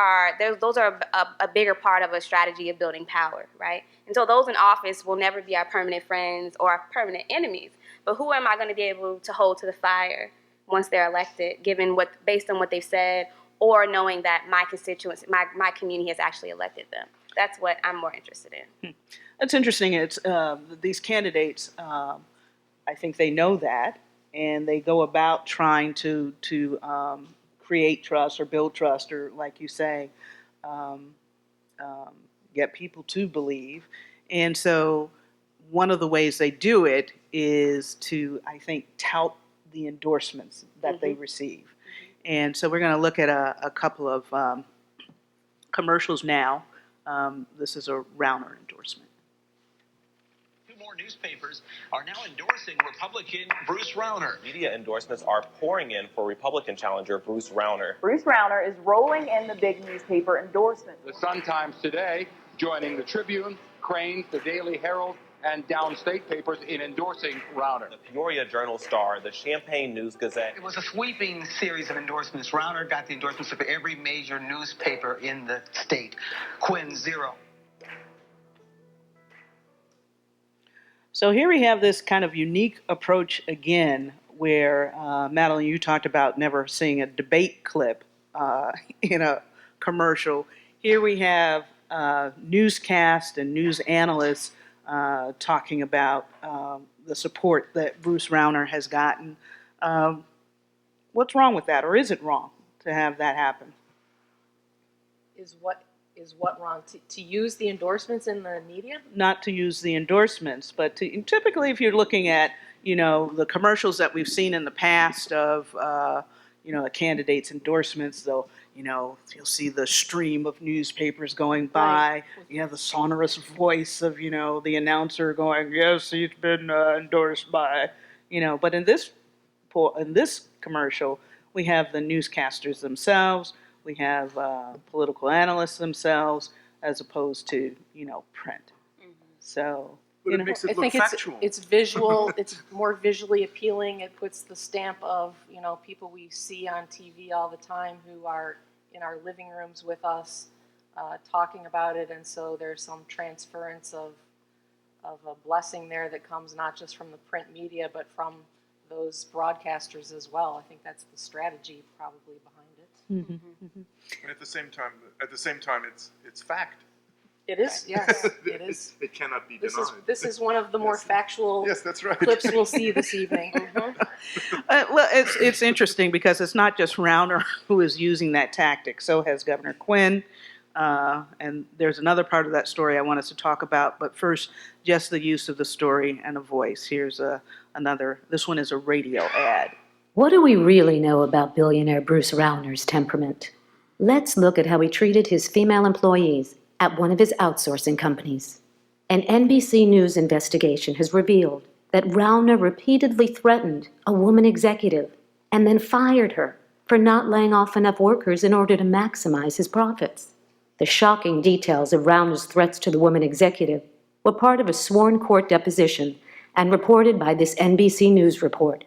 those are a bigger part of a strategy of building power, right? And so those in office will never be our permanent friends or our permanent enemies. But who am I going to be able to hold to the fire once they're elected, based on what they've said, or knowing that my constituents, my community has actually elected them? That's what I'm more interested in. That's interesting. It's these candidates. I think they know that, and they go about trying to create trust or build trust, or like you say, get people to believe. And so one of the ways they do it is to, I think, tout the endorsements that they receive. And so we're going to look at a couple of commercials now. This is a Rauner endorsement. Two more newspapers are now endorsing Republican Bruce Rauner. Media endorsements are pouring in for Republican challenger Bruce Rauner. Bruce Rauner is rolling in the big newspaper endorsements. The Sun-Times today joining the Tribune, Crain's, the Daily Herald, and downstate papers in endorsing Rauner. The Peoria Journal-Star, the Champaign News-Gazette. It was a sweeping series of endorsements. Rauner got the endorsements of every major newspaper in the state. Quinn, 0. So here we have this kind of unique approach again, where Madeline, you talked about never seeing a debate clip in a commercial. Here we have newscast and news analysts talking about the support that Bruce Rauner has gotten. What's wrong with that, or is it wrong to have that happen? Is what wrong? To use the endorsements in the media? Not to use the endorsements, but typically if you're looking at, the commercials that we've seen in the past of, a candidate's endorsements, you'll see the stream of newspapers going by. Right. You have the sonorous voice of, the announcer going, yes, he's been endorsed by, But in this commercial, we have the newscasters themselves. We have political analysts themselves, as opposed to, print. So, but it makes it look factual. It's visual. It's more visually appealing. It puts the stamp of, people we see on TV all the time who are in our living rooms with us, talking about it. And so there's some transference of a blessing there that comes not just from the print media, but from those broadcasters as well. I think that's the strategy probably behind it. And at the same time, it's fact. It is, yes, it is. It cannot be denied. This is one of the more factual that's right. clips we'll see this evening. Well, it's interesting because it's not just Rauner who is using that tactic. So has Governor Quinn. And there's another part of that story I want us to talk about. But first, just the use of the story and a voice. Here's another. This one is a radio ad. What do we really know about billionaire Bruce Rauner's temperament? Let's look at how he treated his female employees at one of his outsourcing companies. An NBC News investigation has revealed that Rauner repeatedly threatened a woman executive and then fired her for not laying off enough workers in order to maximize his profits. The shocking details of Rauner's threats to the woman executive were part of a sworn court deposition and reported by this NBC News report.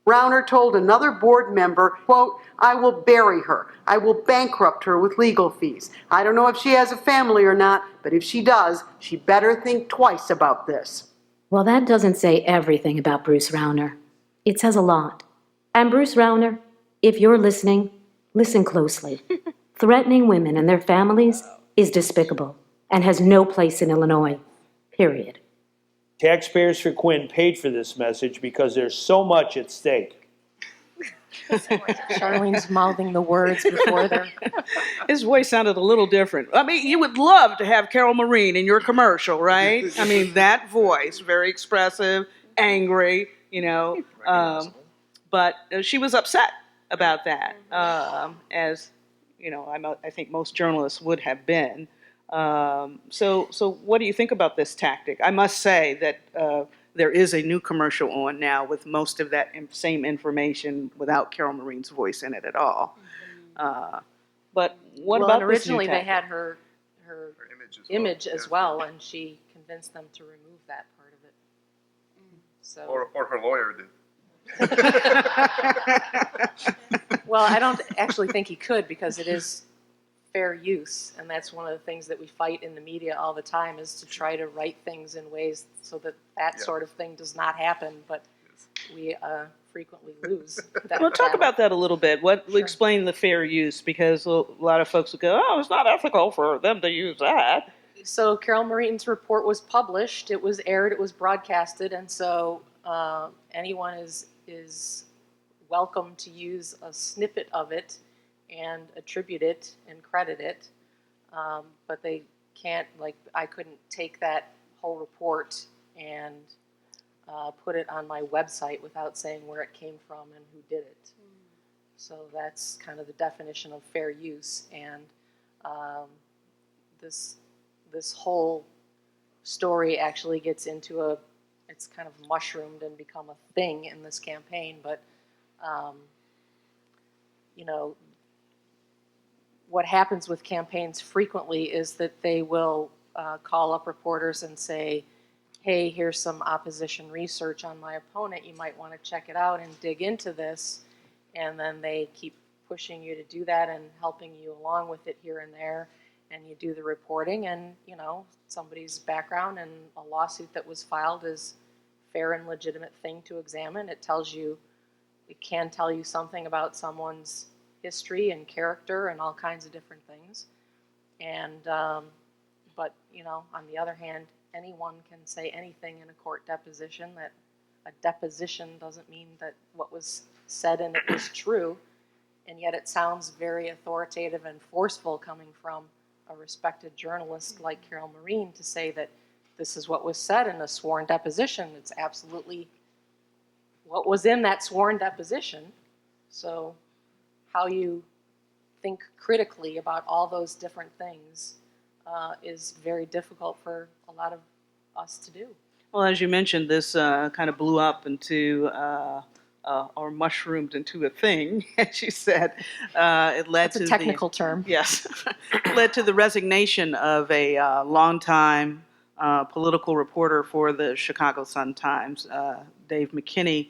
Rauner told another board member, quote, "I will bury her. I will bankrupt her with legal fees. I don't know if she has a family or not, but if she does, she better think twice about this." Well, that doesn't say everything about Bruce Rauner. It says a lot. And Bruce Rauner, if you're listening, listen closely. Threatening women and their families is despicable and has no place in Illinois, period. Taxpayers for Quinn paid for this message because there's so much at stake. Charlene's mouthing the words before they're... His voice sounded a little different. I mean, you would love to have Carol Maureen in your commercial, right? I mean, that voice, very expressive, angry, you know. But she was upset about that, as, you know, I think most journalists would have been. So what do you think about this tactic? I must say that there is a new commercial on now with most of that same information without Carol Maureen's voice in it at all. But what about this new originally they tactic? had her image as well, and she convinced them to remove that part of it. So. Or her lawyer did. Well, I don't actually think he could, because it is fair use, and that's one of the things that we fight in the media all the time, is to try to write things in ways so that sort of thing does not happen, but we frequently lose that Well, talk battle. about that a little bit. Explain the fair use, because a lot of folks would go, "Oh, it's not ethical for them to use that." So Carol Maureen's report was published, it was aired, it was broadcasted, and so anyone is welcome to use a snippet of it and attribute it and credit it, but they can't, like, I couldn't take that whole report and put it on my website without saying where it came from and who did it. So that's kind of the definition of fair use, and this whole story actually gets into it's kind of mushroomed and become a thing in this campaign, but you know, what happens with campaigns frequently is that they will call up reporters and say, "Hey, here's some opposition research on my opponent. You might want to check it out and dig into this." And then they keep pushing you to do that and helping you along with it here and there. And you do the reporting, and, you know, somebody's background and a lawsuit that was filed is fair and legitimate thing to examine. It can tell you something about someone's history and character and all kinds of different things. And, but, you know, on the other hand, anyone can say anything in a court deposition. That a deposition doesn't mean that what was said in it was true, and yet it sounds very authoritative and forceful coming from a respected journalist like Carol Maureen to say that this is what was said in a sworn deposition. It's absolutely what was in that sworn deposition. So how you think critically about all those different things is very difficult for a lot of us to do. Well, as you mentioned, this kind of blew up into, or mushroomed into a thing, as you said. It led That's to a technical term. Yes. Led to the resignation of a longtime political reporter for the Chicago Sun-Times, Dave McKinney.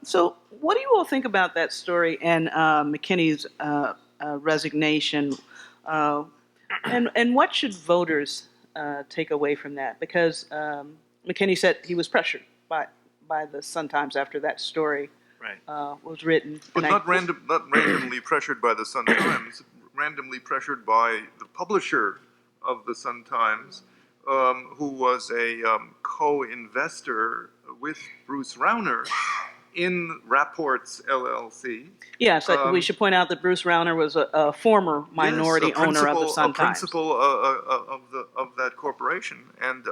So what do you all think about that story and McKinney's resignation? And what should voters take away from that? Because McKinney said he was pressured by the Sun-Times after that story was written. But not randomly pressured by the Sun-Times, randomly pressured by the publisher of the Sun-Times, who was a co-investor with Bruce Rauner in Rapports LLC. Yes, we should point out that Bruce Rauner was a former minority owner of the Sun-Times. A principal of that corporation, and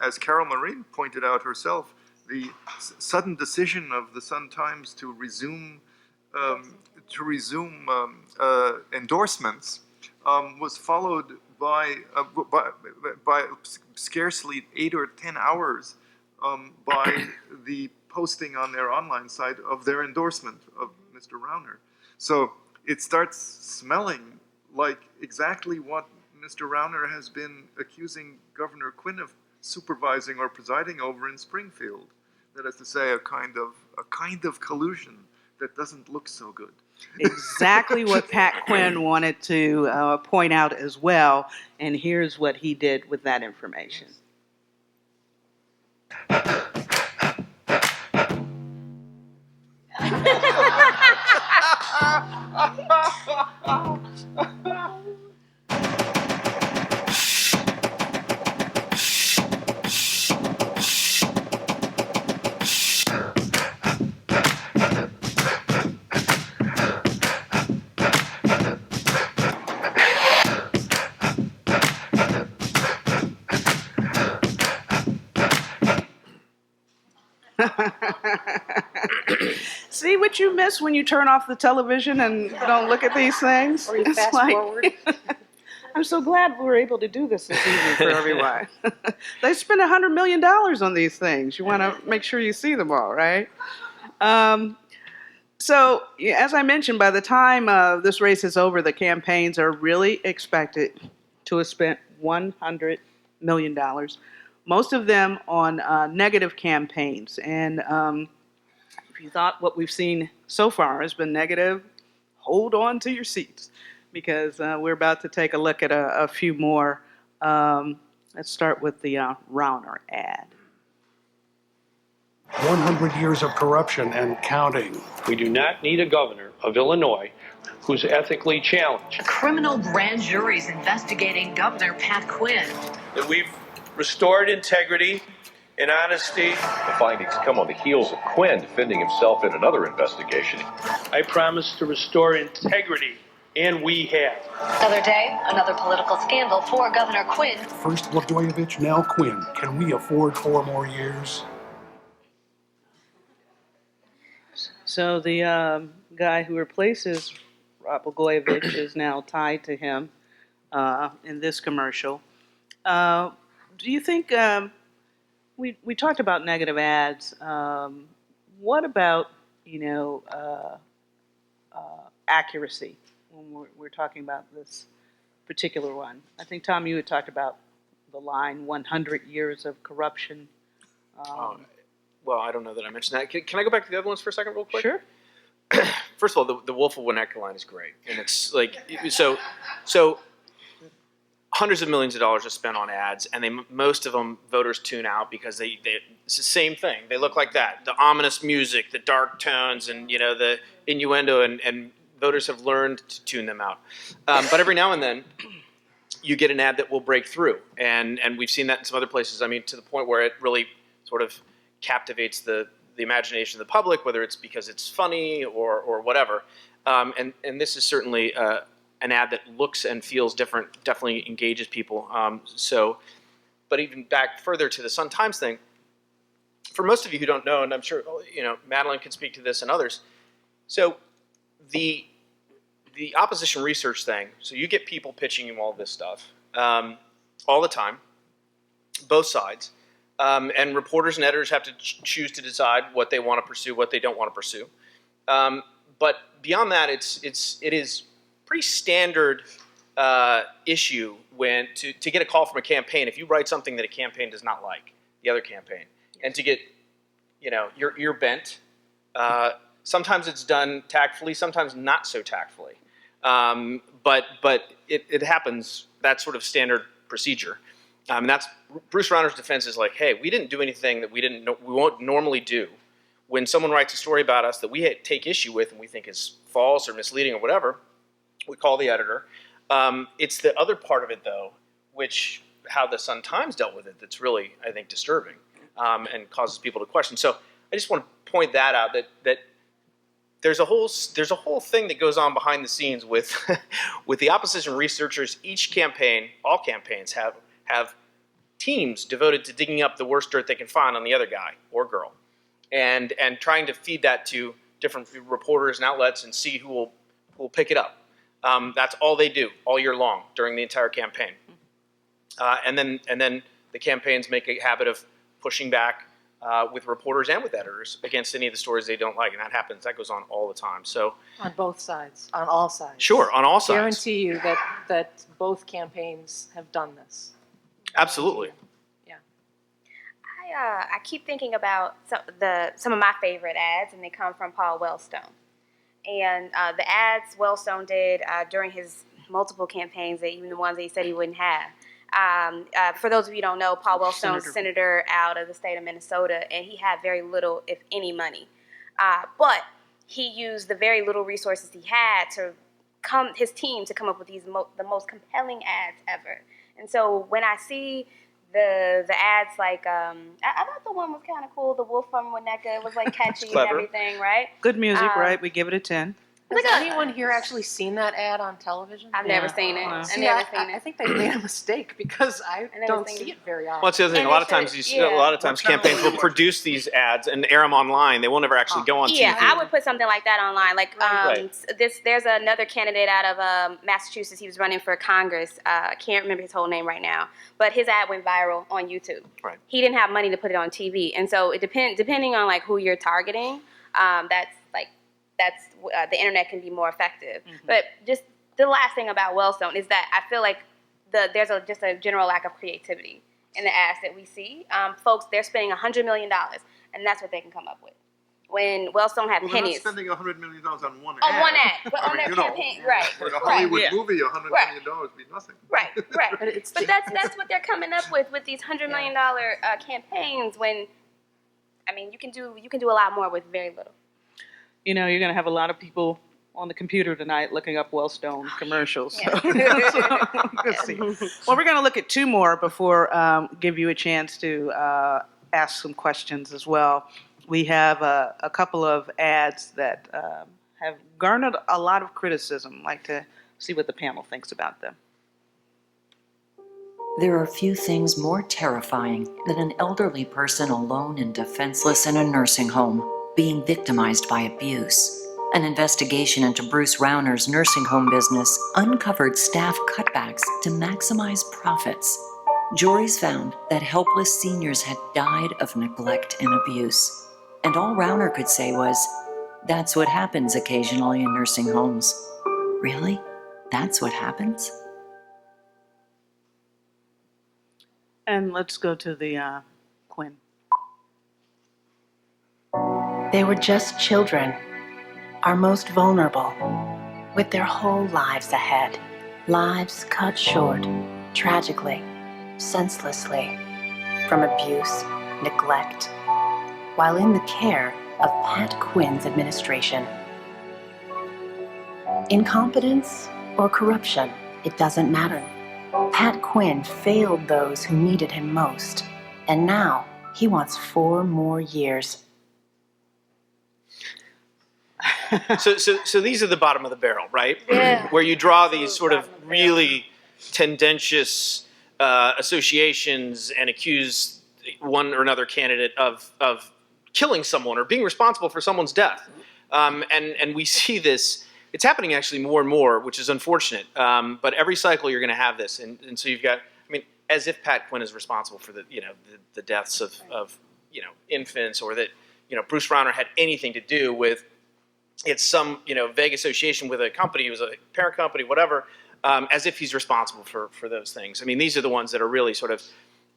as Carol Maureen pointed out herself, the sudden decision of the Sun-Times to resume endorsements was followed by scarcely 8 or 10 hours by the posting on their online site of their endorsement of Mr. Rauner. So it starts smelling like exactly what Mr. Rauner has been accusing Governor Quinn of supervising or presiding over in Springfield. That is to say, a kind of collusion that doesn't look so good. Exactly what Pat Quinn wanted to point out as well, and here's what he did with that information. See what you miss when you turn off the television and don't look at these things? Or you It's fast forward. I'm so glad we're able to do this evening for everyone. They spend $100 million on these things. You want to make sure you see them all, right? So, as I mentioned, by the time this race is over, the campaigns are really expected to have spent $100 million, most of them on negative campaigns. And if you thought what we've seen so far has been negative, hold on to your seats, because we're about to take a look at a few more. Let's start with the Rauner ad. 100 years of corruption and counting. We do not need a governor of Illinois who's ethically challenged. A criminal grand jury is investigating Governor Pat Quinn. That we've restored integrity and honesty. The findings come on the heels of Quinn defending himself in another investigation. I promise to restore integrity, and we have. Another day, another political scandal for Governor Quinn. First Blagojevich, now Quinn. Can we afford 4 more years? So the guy who replaces Rob Blagojevich is now tied to him in this commercial. Do you think, we talked about negative ads. What about, accuracy when we're talking about this particular one? I think, Tom, you had talked about the line 100 years of corruption. Well, I don't know that I mentioned that. Can I go back to the other ones for a second real quick? Sure. First of all, the Wolf of Winnetka line is great. And it's like, so hundreds of millions of dollars are spent on ads, and most of them voters tune out because it's the same thing. They look like that. The ominous music, the dark tones, and the innuendo, and voters have learned to tune them out. But every now and then, you get an ad that will break through. And we've seen that in some other places. I mean, to the point where it really sort of captivates the imagination of the public, whether it's because it's funny or whatever. And this is certainly an ad that looks and feels different, definitely engages people. But even back further to the Sun-Times thing, for most of you who don't know, and I'm sure Madeline can speak to this and others, so the opposition research thing, so you get people pitching you all this stuff all the time, both sides. And reporters and editors have to choose to decide what they want to pursue, what they don't want to pursue. But beyond that, it is pretty standard issue when to get a call from a campaign if you write something that a campaign does not like, the other campaign, and to get your ear bent. Sometimes it's done tactfully, sometimes not so tactfully. But it happens. That's sort of standard procedure. And that's Bruce Rauner's defense is like, hey, we didn't do anything that we won't normally do. When someone writes a story about us that we take issue with and we think is false or misleading or whatever, we call the editor. It's the other part of it, though, how the Sun-Times dealt with it, that's really, I think, disturbing and causes people to question. So I just want to point that out, that there's a whole thing that goes on behind the scenes with with the opposition researchers. Each campaign, all campaigns have teams devoted to digging up the worst dirt they can find on the other guy or girl, and trying to feed that to different reporters and outlets and see who will pick it up. That's all they do all year long during the entire campaign. And then the campaigns make a habit of pushing back with reporters and with editors against any of the stories they don't like, and that goes on all the time. So On both sides, on all sides. Sure, on all sides. Guarantee you that both campaigns have done this. Absolutely. Yeah. I keep thinking about some of my favorite ads, and they come from Paul Wellstone. And the ads Wellstone did during his multiple campaigns, even the ones that he said he wouldn't have. For those of you who don't know, Paul Wellstone's senator out of the state of Minnesota, and he had very little, if any, money. But he used the very little resources he had his team to come up with the most compelling ads ever. And so when I see the ads, like I thought the one was kind of cool. The wolf from Winnetka, it was like catchy and everything, right? Good music, right? We give it a 10. Has anyone here actually seen that ad on television? I've never seen it. I think they made a mistake because I don't see it very often. Well, that's the other thing. A lot of times campaigns will produce these ads and air them online. They won't ever actually go on TV. Yeah, I would put something like that online. Like there's another candidate out of Massachusetts. He was running for Congress. I can't remember his whole name right now, but his ad went viral on YouTube. Right. He didn't have money to put it on TV, and so it depending on like who you're targeting. The internet can be more effective. Mm-hmm. But just the last thing about Wellstone is that I feel like there's just a general lack of creativity in the ads that we see. Folks, they're spending $100 million, and that's what they can come up with. When Wellstone had pennies. They're not spending $100 million on one ad. On one ad, but on their campaign, right. For a Hollywood movie, $100 million would be nothing. Right. But that's what they're coming up with these $100 million campaigns. When, I mean, you can do a lot more with very little. You know, you're going to have a lot of people on the computer tonight looking up Wellstone commercials. Yeah. Let's see. Well, we're going to look at two more before give you a chance to ask some questions as well. We have a couple of ads that have garnered a lot of criticism. I'd like to see what the panel thinks about them. There are few things more terrifying than an elderly person alone and defenseless in a nursing home, being victimized by abuse. An investigation into Bruce Rauner's nursing home business uncovered staff cutbacks to maximize profits. Juries found that helpless seniors had died of neglect and abuse. And all Rauner could say was, "That's what happens occasionally in nursing homes." Really? That's what happens? And let's go to the Quinn. They were just children, our most vulnerable, with their whole lives ahead. Lives cut short, tragically, senselessly, from abuse, neglect, while in the care of Pat Quinn's administration. Incompetence or corruption, it doesn't matter. Pat Quinn failed those who needed him most, and now he wants 4 more years. So these are the bottom of the barrel, right? Yeah. Where you draw these sort of really tendentious associations and accuse one or another candidate of killing someone or being responsible for someone's death. And we see this, it's happening actually more and more, which is unfortunate. But every cycle you're going to have this. And so you've got, I mean, as if Pat Quinn is responsible for the deaths of infants, or that, Bruce Rauner had anything to do with some, vague association with a company, it was a parent company, whatever, as if he's responsible for those things. I mean, these are the ones that are really sort of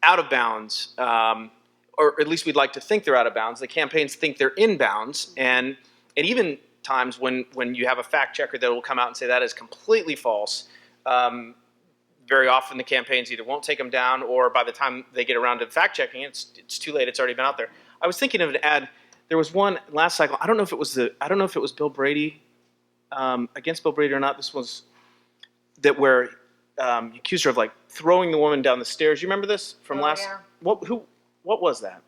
out of bounds, or at least we'd like to think they're out of bounds. The campaigns think they're in bounds, and even times when you have a fact checker that will come out and say that is completely false, very often the campaigns either won't take them down, or by the time they get around to fact checking, it's too late. It's already been out there. I was thinking of an ad. There was one last cycle. I don't know if it was Bill Brady, against Bill Brady or not. This was that where you accused her of like throwing the woman down the stairs. You remember this from last? Yeah. What was that?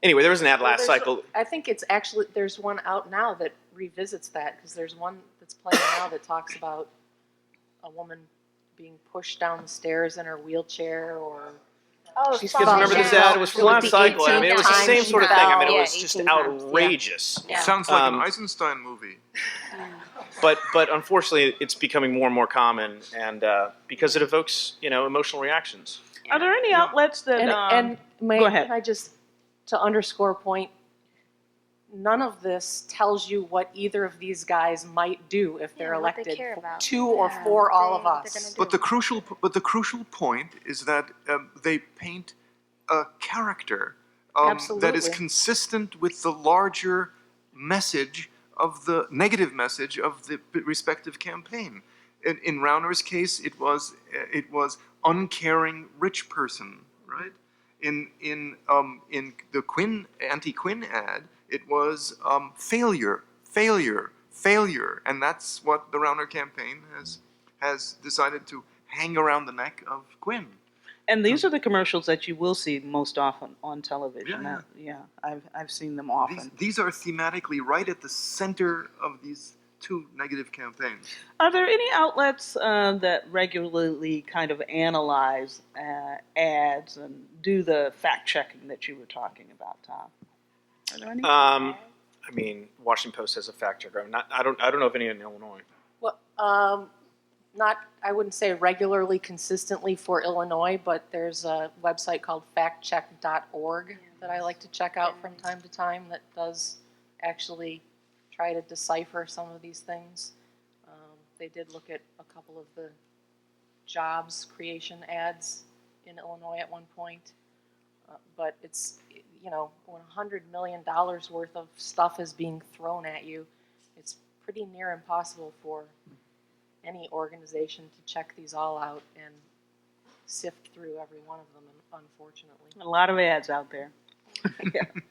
Anyway, there was an ad last cycle. I think it's actually, there's one out now that revisits that, because there's one that's playing now that talks about a woman being pushed down the stairs in her wheelchair, or You guys remember this ad? It was from last cycle. I mean, it was the same sort of thing. I mean, it was just outrageous. Yeah. Sounds like an Eisenstein movie. But unfortunately, it's becoming more and more common, and because it evokes emotional reactions. Are there any outlets that? Go ahead. Can I just, to underscore a point, none of this tells you what either of these guys might do if they're elected, 2 or 4 all of us. But the crucial point is that they paint a character that is Absolutely. consistent with the larger message of the negative message of the respective campaign. In Rauner's case, it was uncaring rich person, right? In the Quinn anti-Quinn ad, it was failure, failure, failure, and that's what the Rauner campaign has decided to hang around the neck of Quinn. And these are the commercials that you will see most often on television. Yeah, I've seen them often. These are thematically right at the center of these two negative campaigns. Are there any outlets that regularly kind of analyze ads and do the fact checking that you were talking about, Tom? Are there any? I mean, Washington Post has a fact checker. I don't know of any in Illinois. Well, I wouldn't say regularly, consistently for Illinois, but there's a website called factcheck.org that I like to check out from time to time that does actually try to decipher some of these things. They did look at a couple of the jobs creation ads in Illinois at one point, but it's, when $100 million worth of stuff is being thrown at you, it's pretty near impossible for any organization to check these all out and sift through every one of them, unfortunately. A lot of ads out there.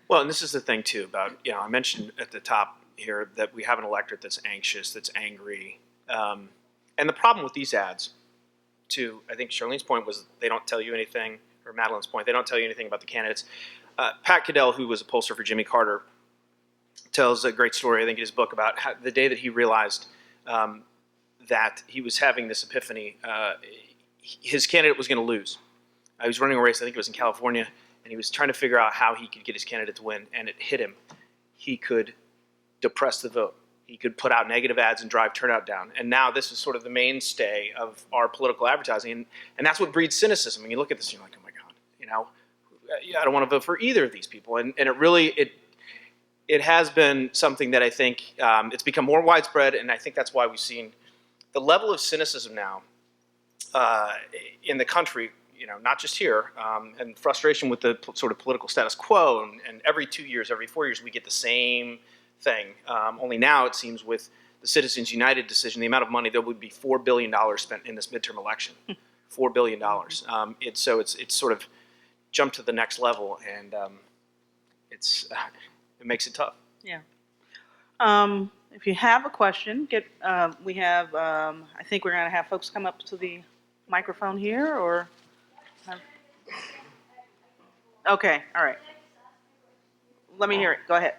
Well, and this is the thing too about, I mentioned at the top here that we have an electorate that's anxious, that's angry. And the problem with these ads, to I think Charlene's point, was they don't tell you anything, or Madeline's point, they don't tell you anything about the candidates. Pat Cadell, who was a pollster for Jimmy Carter, tells a great story, I think, in his book about how the day that he realized that he was having this epiphany, his candidate was going to lose. He was running a race, I think it was in California, and he was trying to figure out how he could get his candidate to win, and it hit him. He could depress the vote. He could put out negative ads and drive turnout down. And now this is sort of the mainstay of our political advertising, and that's what breeds cynicism. When you look at this, and you're like, oh my God, I don't want to vote for either of these people. And it really, it has been something that I think it's become more widespread, and I think that's why we've seen the level of cynicism now in the country, not just here, and frustration with the sort of political status quo, and every 2 years, every 4 years, we get the same thing. Only now it seems with the Citizens United decision, the amount of money, there would be $4 billion spent in this midterm election. $4 billion. It's sort of jumped to the next level, and it makes it tough. Yeah. If you have a question, we have, I think we're going to have folks come up to the microphone here, or? Okay, all right. Let me hear it. Go ahead.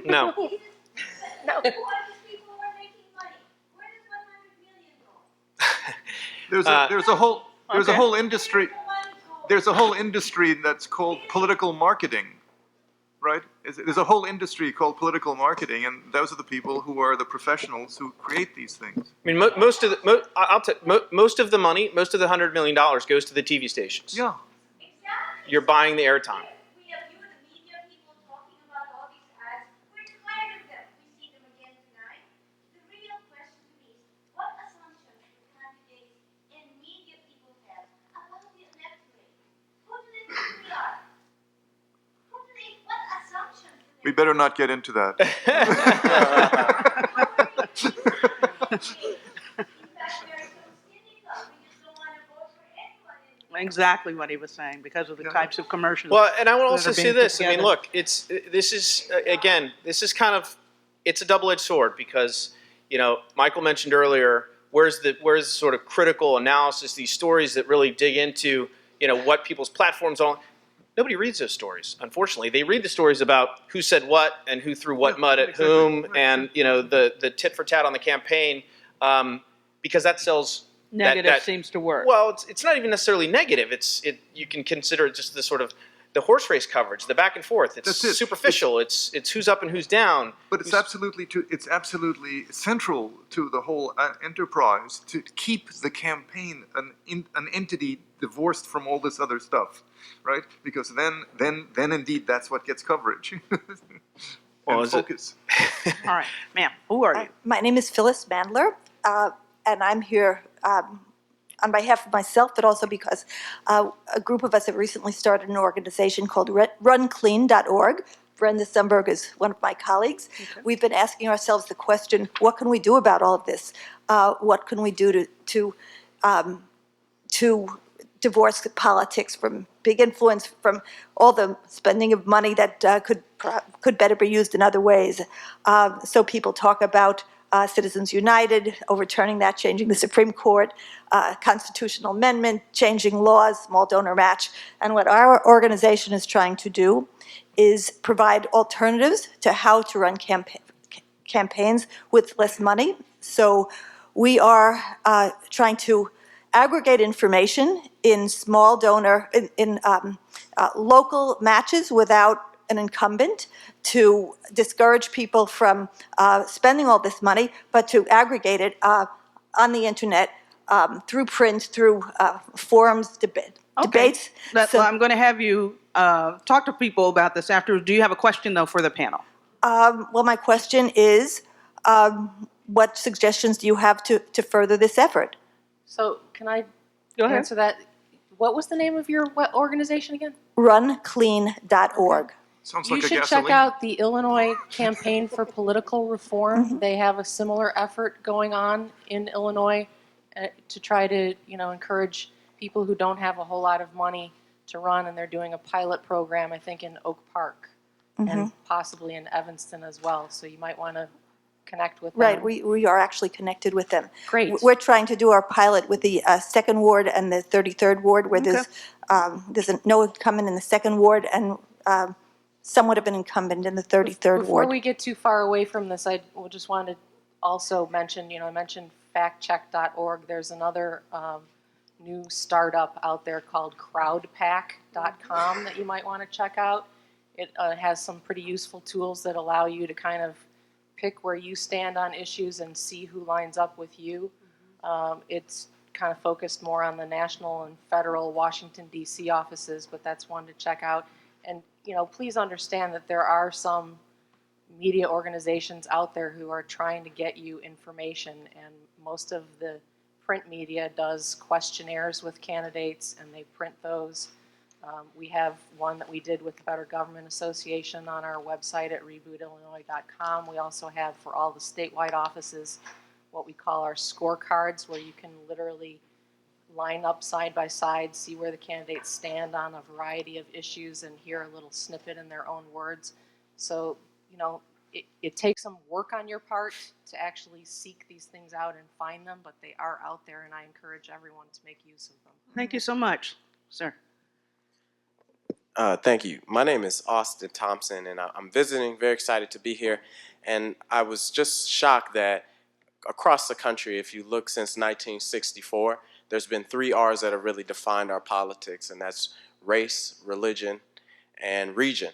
No. No. There's a whole industry. There's a whole industry that's called political marketing, right? There's a whole industry called political marketing, and those are the people who are the professionals who create these things. I mean, most of the money, most of the $100 million goes to the TV stations. Yeah. You're buying the airtime. We better not get into that. Exactly what he was saying, because of the types of commercials. Well, and I will also that are say being this. put I mean, together. look, this is kind of, it's a double-edged sword, because Michael mentioned earlier, where's the sort of critical analysis, these stories that really dig into what people's platforms are. Nobody reads those stories, unfortunately. They read the stories about who said what and who threw what mud at whom, and the tit for tat on the campaign, because that sells. Negative seems to work. Well, it's not even necessarily negative. You can consider it just the sort of the horse race coverage, the back and forth. It's superficial. It's who's up and who's down. But it's absolutely central to the whole enterprise to keep the campaign an entity divorced from all this other stuff, right? Because then indeed that's what gets coverage. Well, and is it- focus. All right, ma'am, who are you? My name is Phyllis Mandler, and I'm here on behalf of myself, but also because a group of us have recently started an organization called runclean.org. Brenda Sundberg is one of my colleagues. Okay. We've been asking ourselves the question, what can we do about all of this? What can we do to divorce politics from big influence, from all the spending of money that could better be used in other ways? So people talk about Citizens United, overturning that, changing the Supreme Court, constitutional amendment, changing laws, small donor match. And what our organization is trying to do is provide alternatives to how to run campaigns with less money. So we are trying to aggregate information in small donor, in local matches without an incumbent, to discourage people from spending all this money, but to aggregate it on the internet, through print, through forums, debates. Well, I'm going to have you talk to people about this after. Do you have a question, though, for the panel? Well, my question is, what suggestions do you have to further this effort? So can I Go ahead. answer that? What was the name of your organization again? Runclean.org. Sounds You like a should gasoline. check out the Illinois Campaign for Political Reform. They have a similar effort going on in Illinois to try to, encourage people who don't have a whole lot of money to run, and they're doing a pilot program, I think, in Oak Park and possibly in Evanston as well. So you might want to connect with them. Right, we are actually connected with them. Great. We're trying to do our pilot with the 2nd Ward and the 33rd Ward, where there's no incumbent in the 2nd Ward and somewhat of an incumbent in the 33rd Before Ward. we get too far away from this, I just wanted to also mention, I mentioned factcheck.org. There's another new startup out there called crowdpack.com that you might want to check out. It has some pretty useful tools that allow you to kind of pick where you stand on issues and see who lines up with you. It's kind of focused more on the national and federal Washington, D.C. offices, but that's one to check out. And, please understand that there are some media organizations out there who are trying to get you information, and most of the print media does questionnaires with candidates, and they print those. We have one that we did with the Better Government Association on our website at rebootillinois.com. We also have, for all the statewide offices, what we call our scorecards, where you can literally line up side by side, see where the candidates stand on a variety of issues, and hear a little snippet in their own words. So, it takes some work on your part to actually seek these things out and find them, but they are out there, and I encourage everyone to make use of them. Thank you so much, sir. Thank you. My name is Austin Thompson, and I'm visiting, very excited to be here. And I was just shocked that across the country, if you look since 1964, there's been 3 R's that have really defined our politics, and that's race, religion, and region.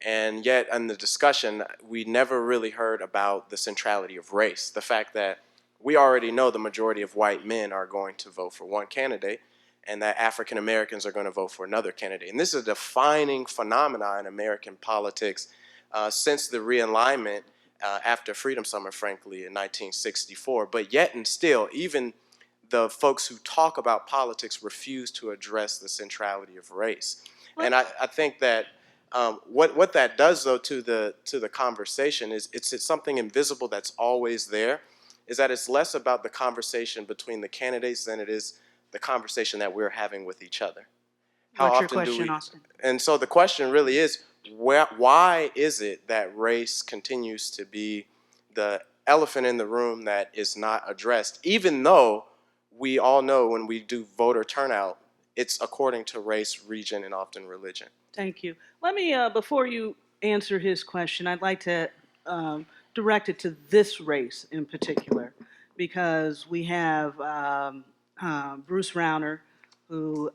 And yet in the discussion, we never really heard about the centrality of race, the fact that we already know the majority of white men are going to vote for one candidate, and that African Americans are going to vote for another candidate. And this is a defining phenomenon in American politics since the realignment after Freedom Summer, frankly, in 1964. But yet and still, even the folks who talk about politics refuse to address the centrality of race. And I think that what that does, though, to the conversation is it's something invisible that's always there, is that it's less about the conversation between the candidates than it is the conversation that we're having with each other. What's your question, Austin? And so the question really is, why is it that race continues to be the elephant in the room that is not addressed, even though we all know when we do voter turnout, it's according to race, region, and often religion? Thank you. Let me, before you answer his question, I'd like to direct it to this race in particular, because we have Bruce Rauner, who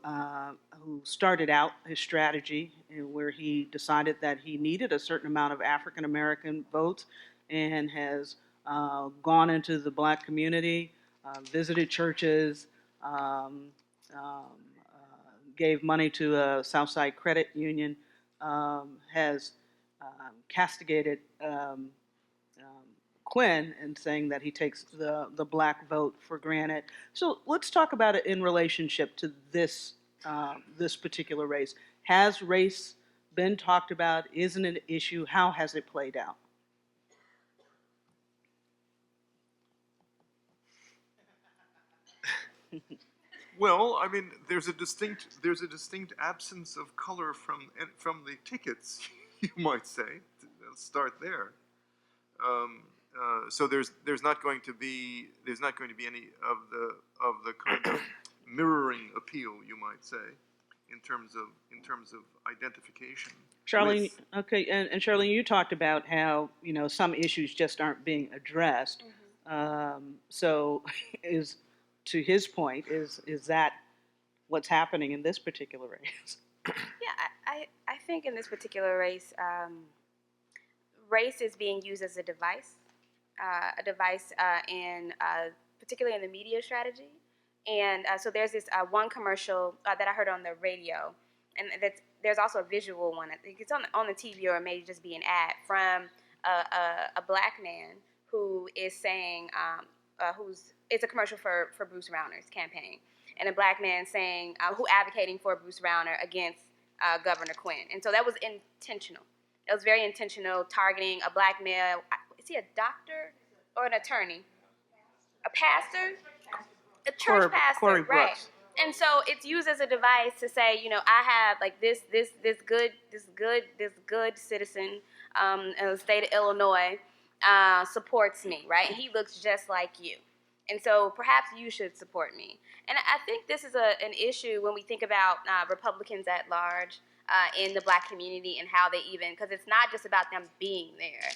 started out his strategy where he decided that he needed a certain amount of African American votes, and has gone into the black community, visited churches, gave money to a Southside Credit Union, has castigated Quinn and saying that he takes the black vote for granted. So let's talk about it in relationship to this this particular race. Has race been talked about? Isn't it an issue? How has it played out? Well, I mean, there's a distinct absence of color from the tickets, you might say. Let's start there. So there's not going to be any of the kind of mirroring appeal, you might say, in terms of identification. Charlene, okay, and Charlene, you talked about how some issues just aren't being addressed. So, to his point, is that what's happening in this particular race? Yeah, I think in this particular race, race is being used as a device particularly in the media strategy. And so there's this one commercial that I heard on the radio, and there's also a visual one. I think it's on the TV, or it may just be an ad from a black man who is saying, it's a commercial for Bruce Rauner's campaign, and a black man saying, who advocating for Bruce Rauner against Governor Quinn. And so that was intentional. It was very intentional, targeting a black male. Is he a doctor or an attorney? A pastor? A church pastor, right? And so it's used as a device to say, I have like this good citizen in the state of Illinois supports me, right? And he looks just like you. And so perhaps you should support me. And I think this is an issue when we think about Republicans at large in the black community, and how they because it's not just about them being there.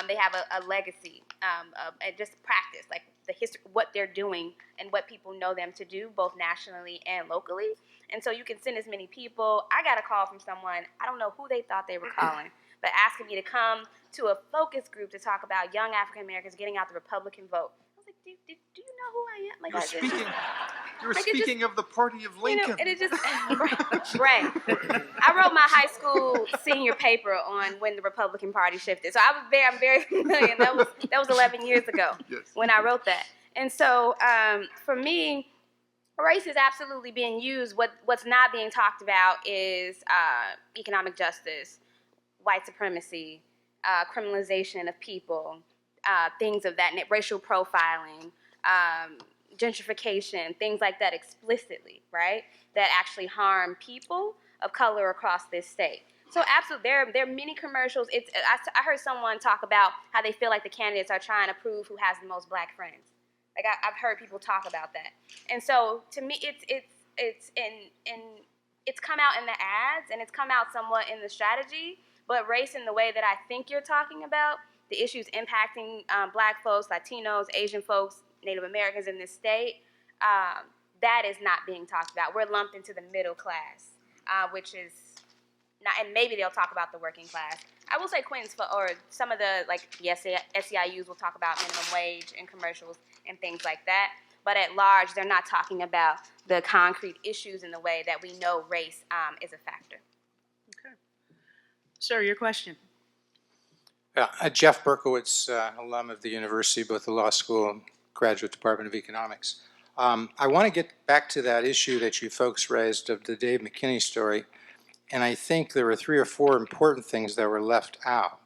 They have a legacy, and just practice, like the history, what they're doing and what people know them to do, both nationally and locally. And so you can send as many people. I got a call from someone, I don't know who they thought they were calling, but asking me to come to a focus group to talk about young African Americans getting out the Republican vote. I was like, do you know who I am? Like, You're speaking of the party of Lincoln. And it just right. I wrote my high school senior paper on when the Republican Party shifted, so I'm very familiar. And that was 11 years ago when I wrote that. And so for me, race is absolutely being used. What's not being talked about is economic justice, white supremacy, criminalization of people, things of that, racial profiling, gentrification, things like that explicitly, right? That actually harm people of color across this state. So absolutely, there are many commercials. I heard someone talk about how they feel like the candidates are trying to prove who has the most black friends. Like I've heard people talk about that. And so to me, it's come out in the ads, and it's come out somewhat in the strategy. But race, in the way that I think you're talking about, the issues impacting black folks, Latinos, Asian folks, Native Americans in this state, that is not being talked about. We're lumped into the middle class, which is not, and maybe they'll talk about the working class. I will say or some of the SEIUs will talk about minimum wage in commercials and things like that. But at large, they're not talking about the concrete issues in the way that we know race is a factor. Okay. Sir, your question. Jeff Berkowitz, alum of the university, both the law school and graduate department of economics. I want to get back to that issue that you folks raised of the Dave McKinney story, and I think there were 3 or 4 important things that were left out,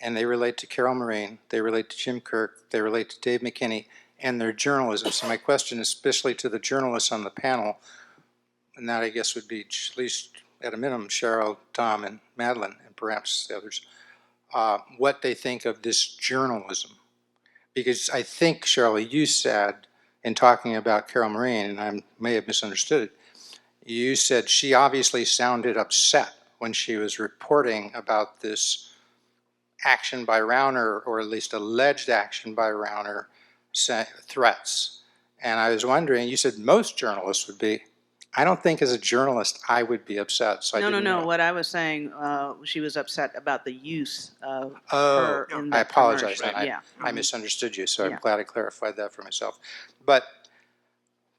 and they relate to Carol Marine, they relate to Jim Kirk, they relate to Dave McKinney, and their journalism. So my question, especially to the journalists on the panel, and that I guess would be at least at a minimum Cheryl, Tom, and Madeline, and perhaps the others, what they think of this journalism. Because I think, Shirley, you said in talking about Carol Marine, and I may have misunderstood it, you said she obviously sounded upset when she was reporting about this action by Rauner, or at least alleged action by Rauner, threats. And I was wondering, you said most journalists would be. I don't think as a journalist I would be upset. So No. What I was saying, she was upset about the use of her in the I apologize. commercial. I misunderstood you, so I'm glad I clarified that for myself. But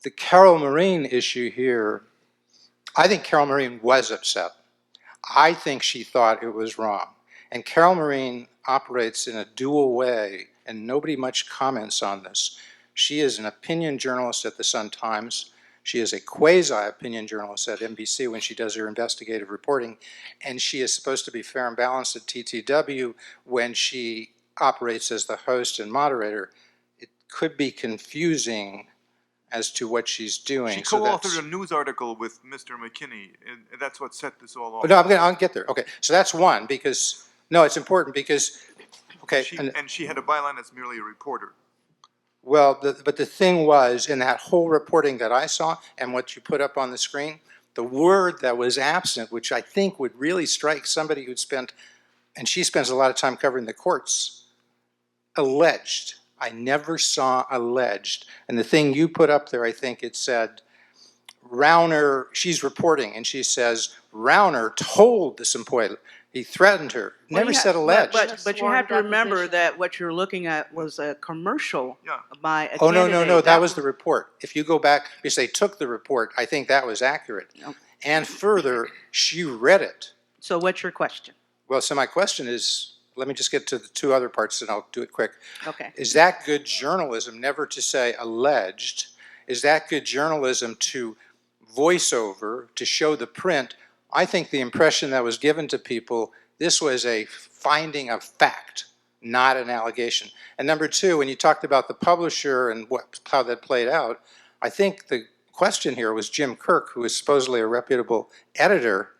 the Carol Marine issue here, I think Carol Marine was upset. I think she thought it was wrong. And Carol Marine operates in a dual way, and nobody much comments on this. She is an opinion journalist at the Sun-Times. She is a quasi-opinion journalist at NBC when she does her investigative reporting, and she is supposed to be fair and balanced at TTW when she operates as the host and moderator. It could be confusing as to what she's doing. She co-authored a news article with Mr. McKinney, and that's what set this all off. But no, I'll get there. Okay, so that's one, because, no, it's important because, okay. And she had a byline as merely a reporter. Well, but the thing was, in that whole reporting that I saw and what you put up on the screen, the word that was absent, which I think would really strike somebody who'd spent, and she spends a lot of time covering the courts, alleged. I never saw alleged. And the thing you put up there, I think it said, Rauner, she's reporting, and she says, Rauner told this employee, he threatened her. Never said alleged. But you have to remember that what you're looking at was a commercial by a Oh, candidate. no, that was the report. If you go back, because they took the report, I think that was accurate. And further, she read it. So what's your question? Well, so my question is, let me just get to the two other parts and I'll do it quick. Okay. Is that good journalism, never to say alleged? Is that good journalism to voice over, to show the print? I think the impression that was given to people, this was a finding of fact, not an allegation. And number two, when you talked about the publisher and how that played out, I think the question here was Jim Kirk, who is supposedly a reputable editor.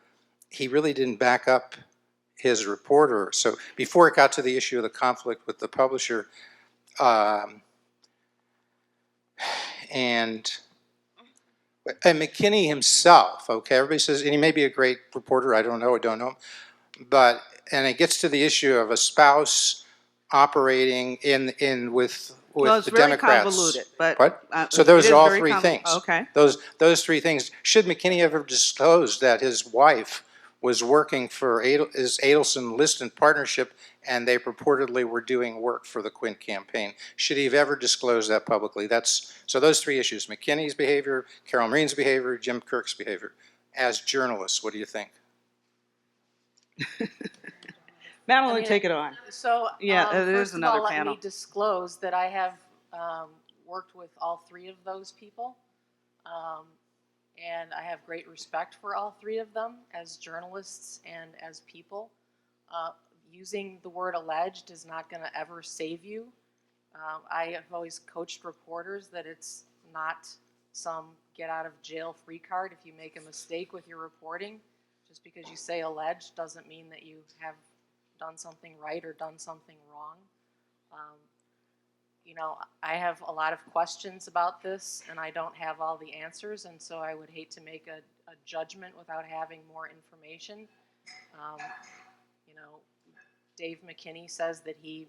He really didn't back up his reporter. So before it got to the issue of the conflict with the publisher, and McKinney himself, okay, everybody says, and he may be a great reporter, I don't know him, but, and it gets to the issue of a spouse operating with Well, the Democrats. Convoluted, but what? So those are all three things. Okay. Those three things. Should McKinney ever disclose that his wife was working for his Adelson Liston partnership and they purportedly were doing work for the Quinn campaign? Should he have ever disclosed that publicly? So those three issues: McKinney's behavior, Carol Marine's behavior, Jim Kirk's behavior. As journalists, what do you think? Madeline, take it on. So, there's first another of all, panel. let me disclose that I have worked with all three of those people, and I have great respect for all three of them as journalists and as people. Using the word alleged is not going to ever save you. I have always coached reporters that it's not some get out of jail free card if you make a mistake with your reporting. Just because you say alleged doesn't mean that you have done something right or done something wrong. I have a lot of questions about this and I don't have all the answers, and so I would hate to make a judgment without having more information. Dave McKinney says that he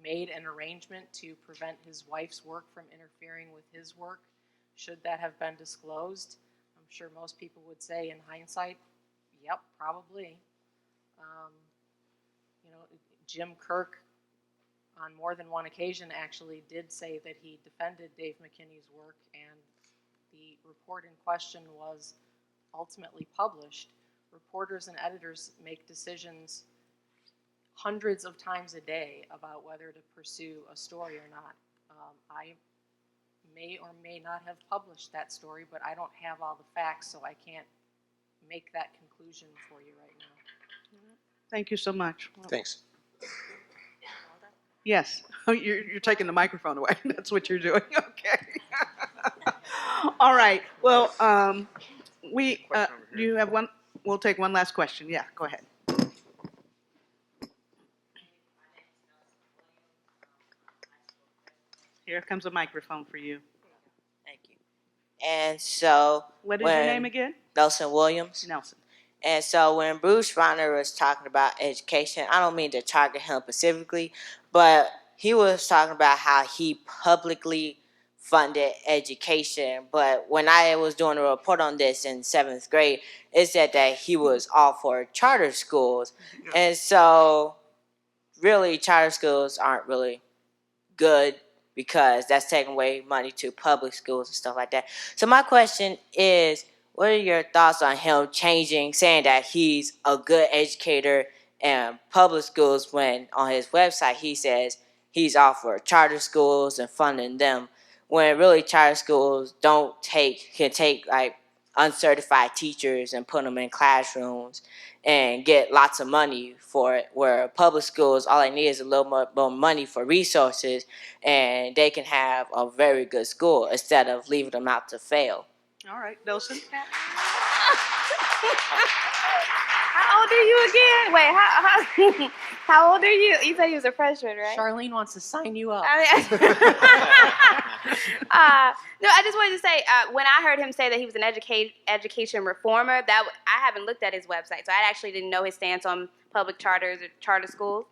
made an arrangement to prevent his wife's work from interfering with his work. Should that have been disclosed? I'm sure most people would say in hindsight, yep, probably. Jim Kirk on more than one occasion actually did say that he defended Dave McKinney's work, and the report in question was ultimately published. Reporters and editors make decisions hundreds of times a day about whether to pursue a story or not. I may or may not have published that story, but I don't have all the facts, so I can't make that conclusion for you right now. Thank you so much. Thanks. Yes, you're taking the microphone away. That's what you're doing. Okay. All right. Well, do you have one? We'll take one last question. Yeah, go ahead. Here comes a microphone for you. Thank you. And so, what is your name again? Nelson Williams. Nelson. And so when Bruce Rauner was talking about education, I don't mean to target him specifically, but he was talking about how he publicly funded education. But when I was doing a report on this in 7th grade, it said that he was all for charter schools. And so really charter schools aren't really good because that's taking away money to public schools and stuff like that. So my question is, what are your thoughts on him changing, saying that he's a good educator and public schools, when on his website he says he's all for charter schools and funding them, when really charter schools can take like uncertified teachers and put them in classrooms and get lots of money for it, where public schools, all they need is a little more money for resources, and they can have a very good school instead of leaving them out to fail. All right, Nelson. How old are you again? Wait, how old are you? You said you was a freshman, right? Charlene wants to sign you up. No, I just wanted to say, when I heard him say that he was an education reformer, I haven't looked at his website, so I actually didn't know his stance on public charters or charter schools.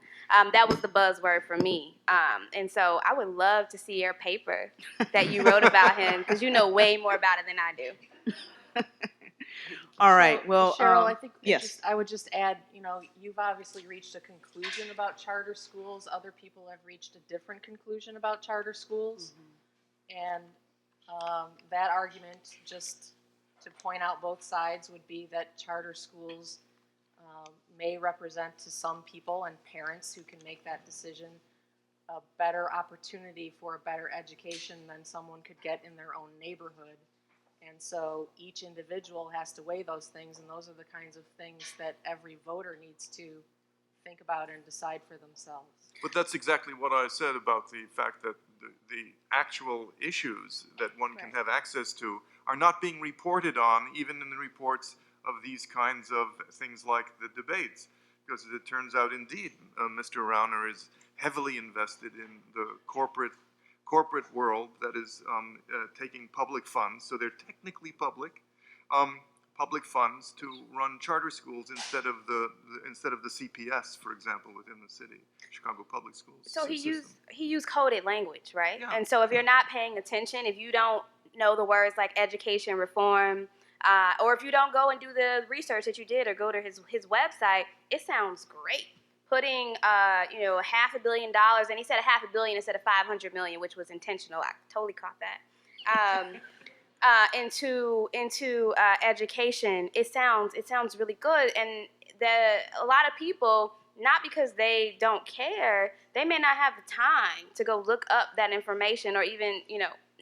That was the buzzword for me. And so I would love to see your paper that you wrote about him, because you know way more about it than I do. All right, well, Cheryl, I think yes. I would just add, you've obviously reached a conclusion about charter schools. Other people have reached a different conclusion about charter schools. And that argument, just to point out both sides, would be that charter schools may represent to some people and parents who can make that decision a better opportunity for a better education than someone could get in their own neighborhood. And so each individual has to weigh those things, and those are the kinds of things that every voter needs to think about and decide for themselves. But that's exactly what I said about the fact that the actual issues that one can have access to are not being reported on, even in the reports of these kinds of things like the debates. Because as it turns out, indeed, Mr. Rauner is heavily invested in the corporate world that is taking public funds, so they're technically public funds to run charter schools instead of the CPS, for example, within the city, Chicago Public Schools. So he used coded language, right? Yeah. And so if you're not paying attention, if you don't know the words like education reform, or if you don't go and do the research that you did or go to his website, it sounds great. Putting $500 million, and he said $500 million instead of 500 million, which was intentional. I totally caught that. Into education, it sounds really good, and a lot of people, not because they don't care, they may not have the time to go look up that information or even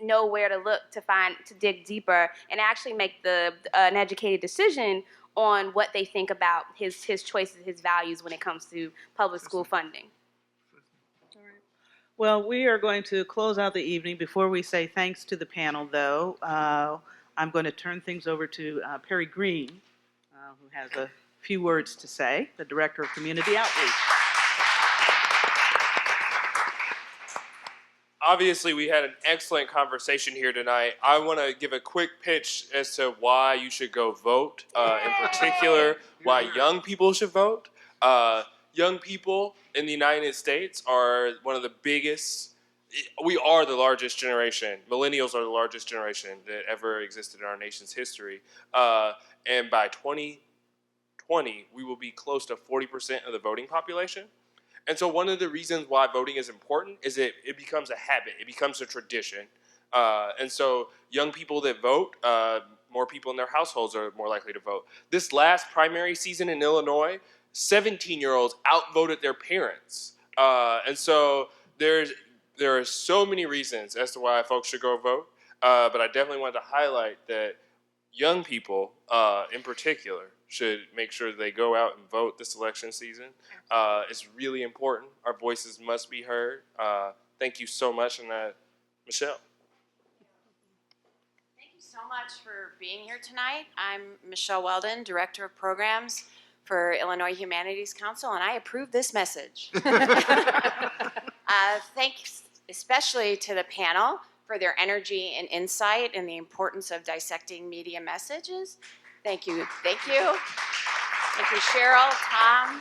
know where to look to dig deeper and actually make an educated decision on what they think about his choices, his values when it comes to public school funding. Well, we are going to close out the evening. Before we say thanks to the panel, though, I'm going to turn things over to Perry Green, who has a few words to say, the Director of Community Outreach. Obviously, we had an excellent conversation here tonight. I want to give a quick pitch as to why you should go vote, in particular, why young people should vote. Young people in the United States are one of the biggest, we are the largest generation. Millennials are the largest generation that ever existed in our nation's history. And by 2020, we will be close to 40% of the voting population. And so one of the reasons why voting is important is it becomes a habit. It becomes a tradition. And so young people that vote, more people in their households are more likely to vote. This last primary season in Illinois, 17-year-olds outvoted their parents. And so there are so many reasons as to why folks should go vote. But I definitely wanted to highlight that young people in particular should make sure they go out and vote this election season. It's really important. Our voices must be heard. Thank you so much, and Michelle. Thank you so much for being here tonight. I'm Michelle Weldon, Director of Programs for Illinois Humanities Council, and I approve this message. Thanks especially to the panel for their energy and insight and the importance of dissecting media messages. Thank you. Thank you. Thank you, Cheryl, Tom,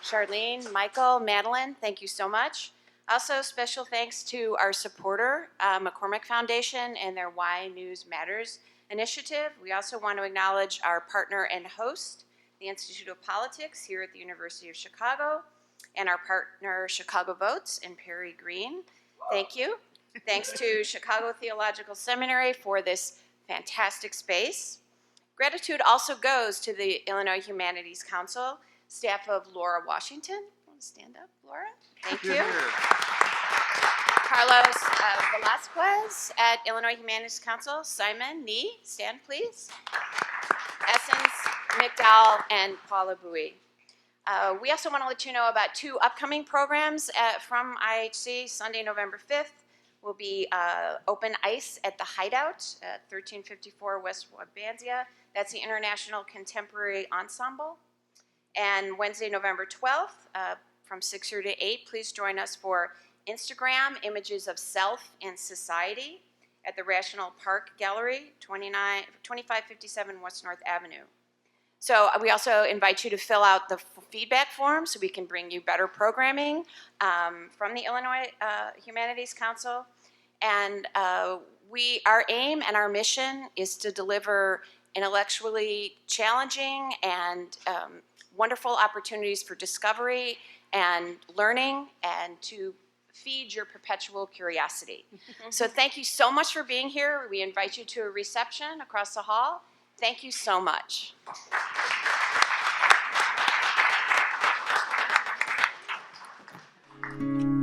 Charlene, Michael, Madeline. Thank you so much. Also, special thanks to our supporter, McCormick Foundation, and their Why News Matters initiative. We also want to acknowledge our partner and host, the Institute of Politics here at the University of Chicago, and our partner, Chicago Votes, and Perry Green. Thank you. Thanks to Chicago Theological Seminary for this fantastic space. Gratitude also goes to the Illinois Humanities Council, staff of Laura Washington. Want to stand up, Laura? Thank you. Carlos Velasquez at Illinois Humanities Council. Simon Nee, stand please. Essence McDowell and Paula Bowie. We also want to let you know about 2 upcoming programs from IHC. Sunday, November 5th will be Open Ice at the Hideout at 1354 West Wabansia. That's the International Contemporary Ensemble. And Wednesday, November 12th from 6:30 to 8, please join us for Instagram Images of Self and Society at the Rational Park Gallery, 2557 West North Avenue. So we also invite you to fill out the feedback form so we can bring you better programming from the Illinois Humanities Council. And our aim and our mission is to deliver intellectually challenging and wonderful opportunities for discovery and learning, and to feed your perpetual curiosity. So thank you so much for being here. We invite you to a reception across the hall. Thank you so much. Thank you.